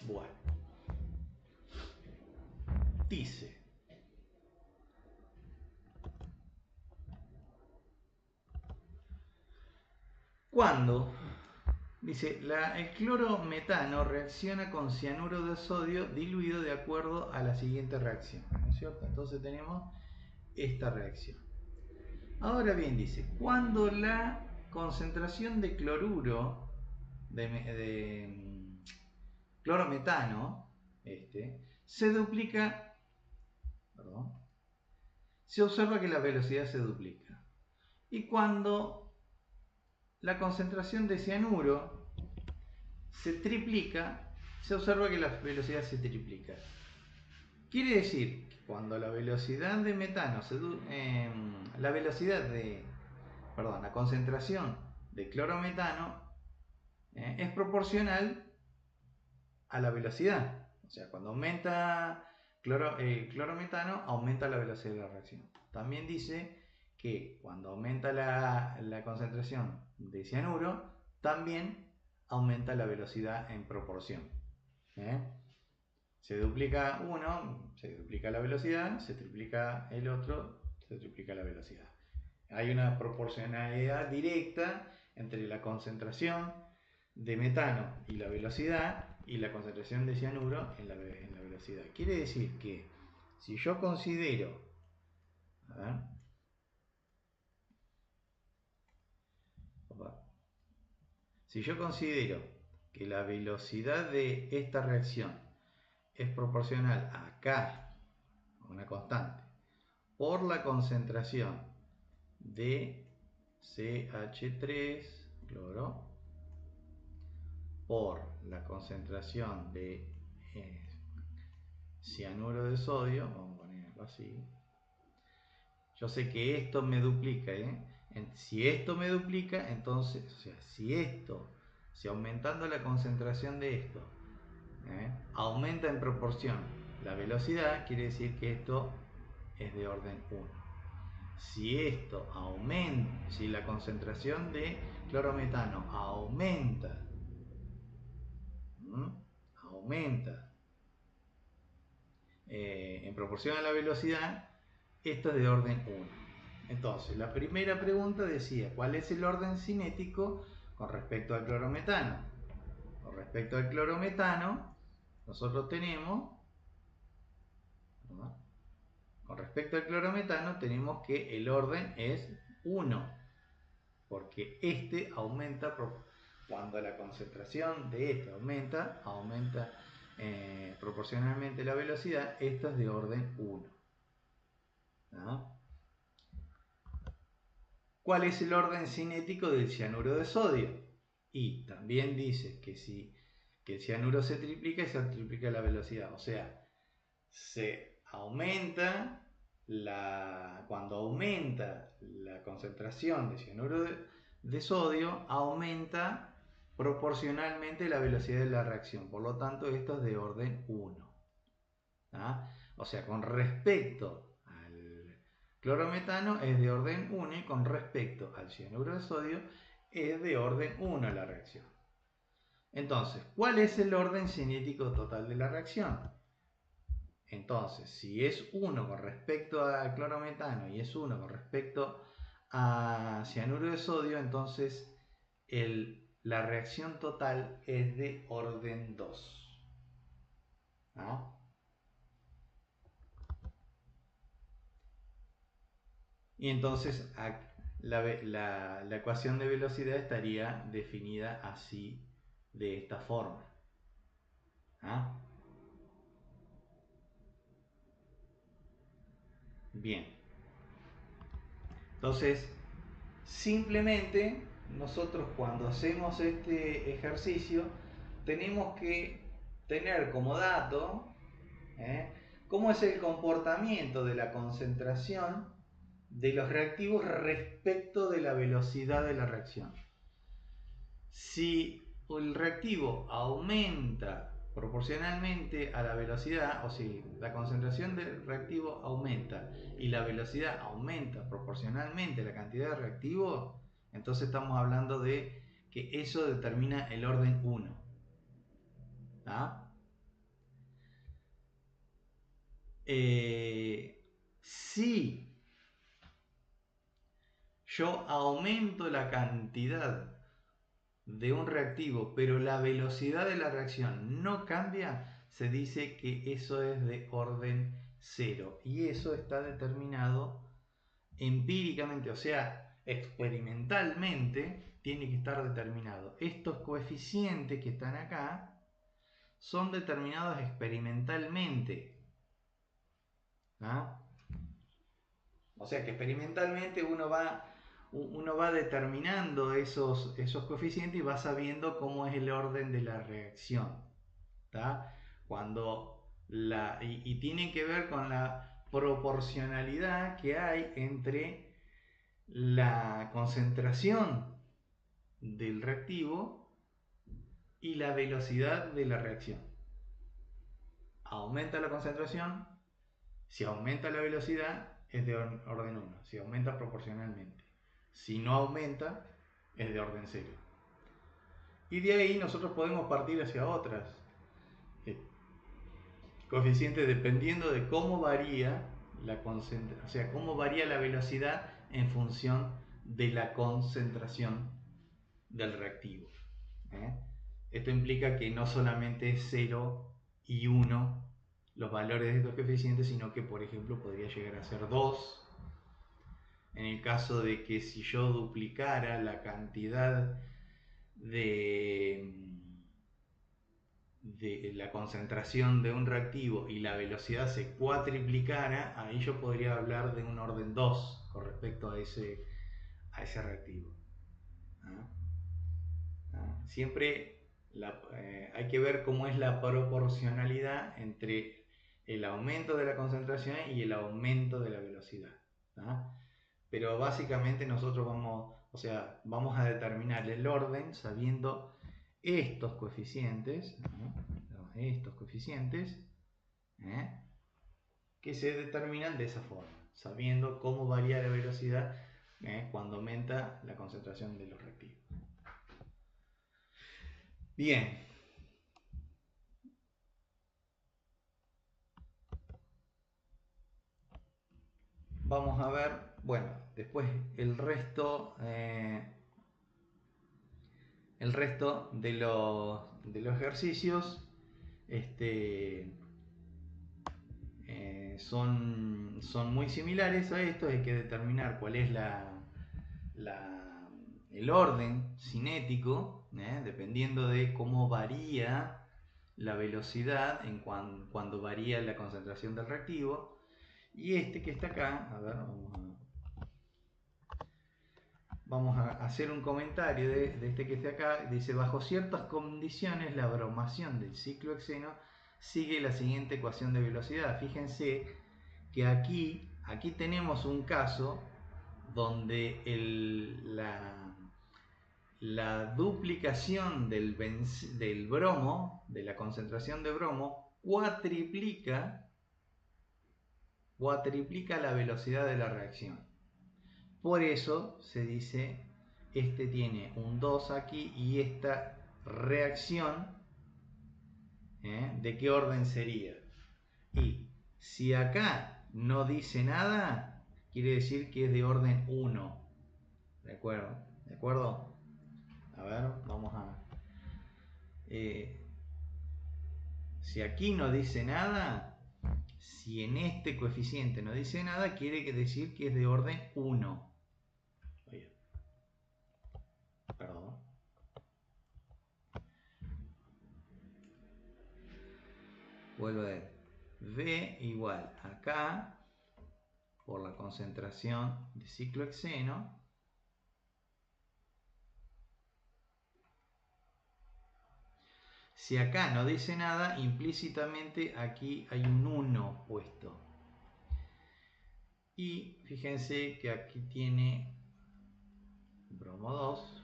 Bueno. Dice: cuando dice, el clorometano reacciona con cianuro de sodio diluido de acuerdo a la siguiente reacción, ¿no es cierto? Entonces tenemos esta reacción. Ahora bien, dice, cuando la concentración de cloruro, de clorometano, se duplica, se observa que la velocidad se duplica. Y cuando la concentración de cianuro se triplica, se observa que la velocidad se triplica. Quiere decir que cuando la velocidad de metano la concentración de clorometano es proporcional a la velocidad. O sea, cuando aumenta clorometano, aumenta la velocidad de la reacción. También dice que cuando aumenta la concentración de cianuro, también aumenta la velocidad en proporción. Se duplica uno, se duplica la velocidad, se triplica el otro, se triplica la velocidad. Hay una proporcionalidad directa entre la concentración de metano y la velocidad y la concentración de cianuro en la velocidad. Quiere decir que si yo considero, que la velocidad de esta reacción es proporcional a K, una constante, por la concentración de CH3, cloro, por la concentración de cianuro de sodio, vamos a ponerlo así. Yo sé que esto me duplica, si esto me duplica, entonces, o sea, si aumentando la concentración de esto aumenta en proporción la velocidad, quiere decir que esto es de orden 1. Si esto aumenta, si la concentración de clorometano aumenta en proporción a la velocidad, esto es de orden 1. Entonces, la primera pregunta decía, ¿cuál es el orden cinético con respecto al clorometano? Con respecto al clorometano, nosotros tenemos, que el orden es 1, porque este aumenta cuando la concentración de este aumenta proporcionalmente la velocidad, esto es de orden 1. ¿Cuál es el orden cinético del cianuro de sodio? Y también dice que si el cianuro se triplica, se triplica la velocidad. O sea, se aumenta cuando aumenta la concentración de cianuro de sodio, aumenta proporcionalmente la velocidad de la reacción. Por lo tanto, esto es de orden 1. O sea, con respecto al clorometano es de orden 1 y con respecto al cianuro de sodio es de orden 1 la reacción. Entonces, ¿cuál es el orden cinético total de la reacción? Entonces, si es 1 con respecto al clorometano y es 1 con respecto a cianuro de sodio, entonces la reacción total es de orden 2. Y entonces la ecuación de velocidad estaría definida así, de esta forma. Bien. Entonces, simplemente nosotros cuando hacemos este ejercicio tenemos que tener como dato cómo es el comportamiento de la concentración de los reactivos respecto de la velocidad de la reacción. Si el reactivo aumenta proporcionalmente a la velocidad, o si la concentración del reactivo aumenta y la velocidad aumenta proporcionalmente a la cantidad de reactivo, entonces estamos hablando de que eso determina el orden 1. Si yo aumento la cantidad de un reactivo, pero la velocidad de la reacción no cambia, se dice que eso es de orden 0. Y eso está determinado empíricamente, o sea, experimentalmente, tiene que estar determinado. Estos coeficientes que están acá son determinados experimentalmente. O sea que experimentalmente uno va determinando esos coeficientes y va sabiendo cómo es el orden de la reacción. Cuando y tiene que ver con la proporcionalidad que hay entre la concentración del reactivo y la velocidad de la reacción. Aumenta la concentración, si aumenta la velocidad es de orden 1, si aumenta proporcionalmente. Si no aumenta es de orden 0. Y de ahí nosotros podemos partir hacia otras coeficientes dependiendo de cómo varía la concentración, o sea, cómo varía la velocidad en función de la concentración del reactivo. Esto implica que no solamente es 0 y 1 los valores de estos coeficientes, sino que por ejemplo podría llegar a ser 2 en el caso de que si yo duplicara la cantidad de la concentración de un reactivo y la velocidad se cuatriplicara, ahí yo podría hablar de un orden 2 con respecto a ese reactivo. Siempre hay que ver cómo es la proporcionalidad entre el aumento de la concentración y el aumento de la velocidad. Pero básicamente nosotros vamos a determinar el orden sabiendo estos coeficientes, que se determinan de esa forma, sabiendo cómo varía la velocidad cuando aumenta la concentración de los reactivos. Bien. Vamos a ver, bueno, después el resto de los ejercicios son muy similares a esto. Hay que determinar cuál es el orden cinético, dependiendo de cómo varía la velocidad cuando varía la concentración del reactivo. Y este que está acá, a ver, vamos a hacer un comentario de este que está acá. Dice: bajo ciertas condiciones la bromación del ciclo hexeno sigue la siguiente ecuación de velocidad. Fíjense que aquí tenemos un caso donde la duplicación del bromo, de la concentración de bromo, cuatriplica la velocidad de la reacción. Por eso se dice, tiene un 2 aquí, y esta reacción, ¿de qué orden sería? Y si acá no dice nada, quiere decir que es de orden 1. ¿De acuerdo? ¿De acuerdo? A ver, vamos a... si aquí no dice nada, si en este coeficiente no dice nada, quiere decir que es de orden 1. Perdón. Vuelvo a ver. V igual acá, por la concentración de ciclo hexeno, si acá no dice nada, implícitamente aquí hay un 1 puesto. Y fíjense que aquí tiene bromo 2.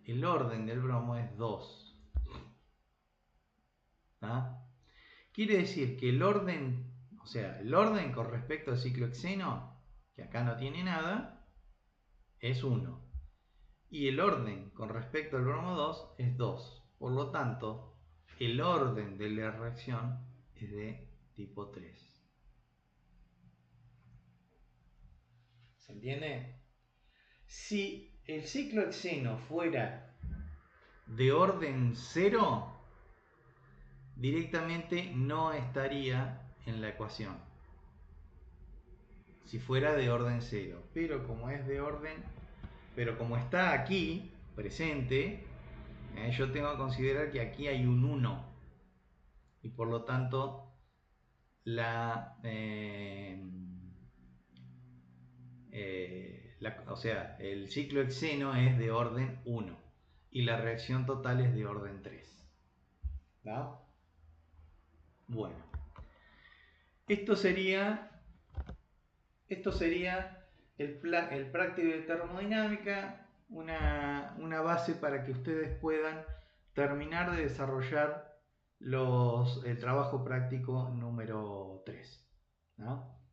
El orden del bromo es 2. Quiere decir que el orden con respecto al ciclo hexeno, que acá no tiene nada, es 1. Y el orden con respecto al bromo 2 es 2. Por lo tanto, el orden de la reacción es de tipo 3. ¿Se entiende? Si el ciclo hexeno fuera de orden 0, directamente no estaría en la ecuación. Si fuera de orden 0. Pero como está aquí presente, yo tengo que considerar que aquí hay un 1. Y por lo tanto, el ciclo hexeno es de orden 1 y la reacción total es de orden 3. ¿No? Bueno. Esto sería el práctico de termodinámica, una base para que ustedes puedan terminar de desarrollar el trabajo práctico número 3, ¿no?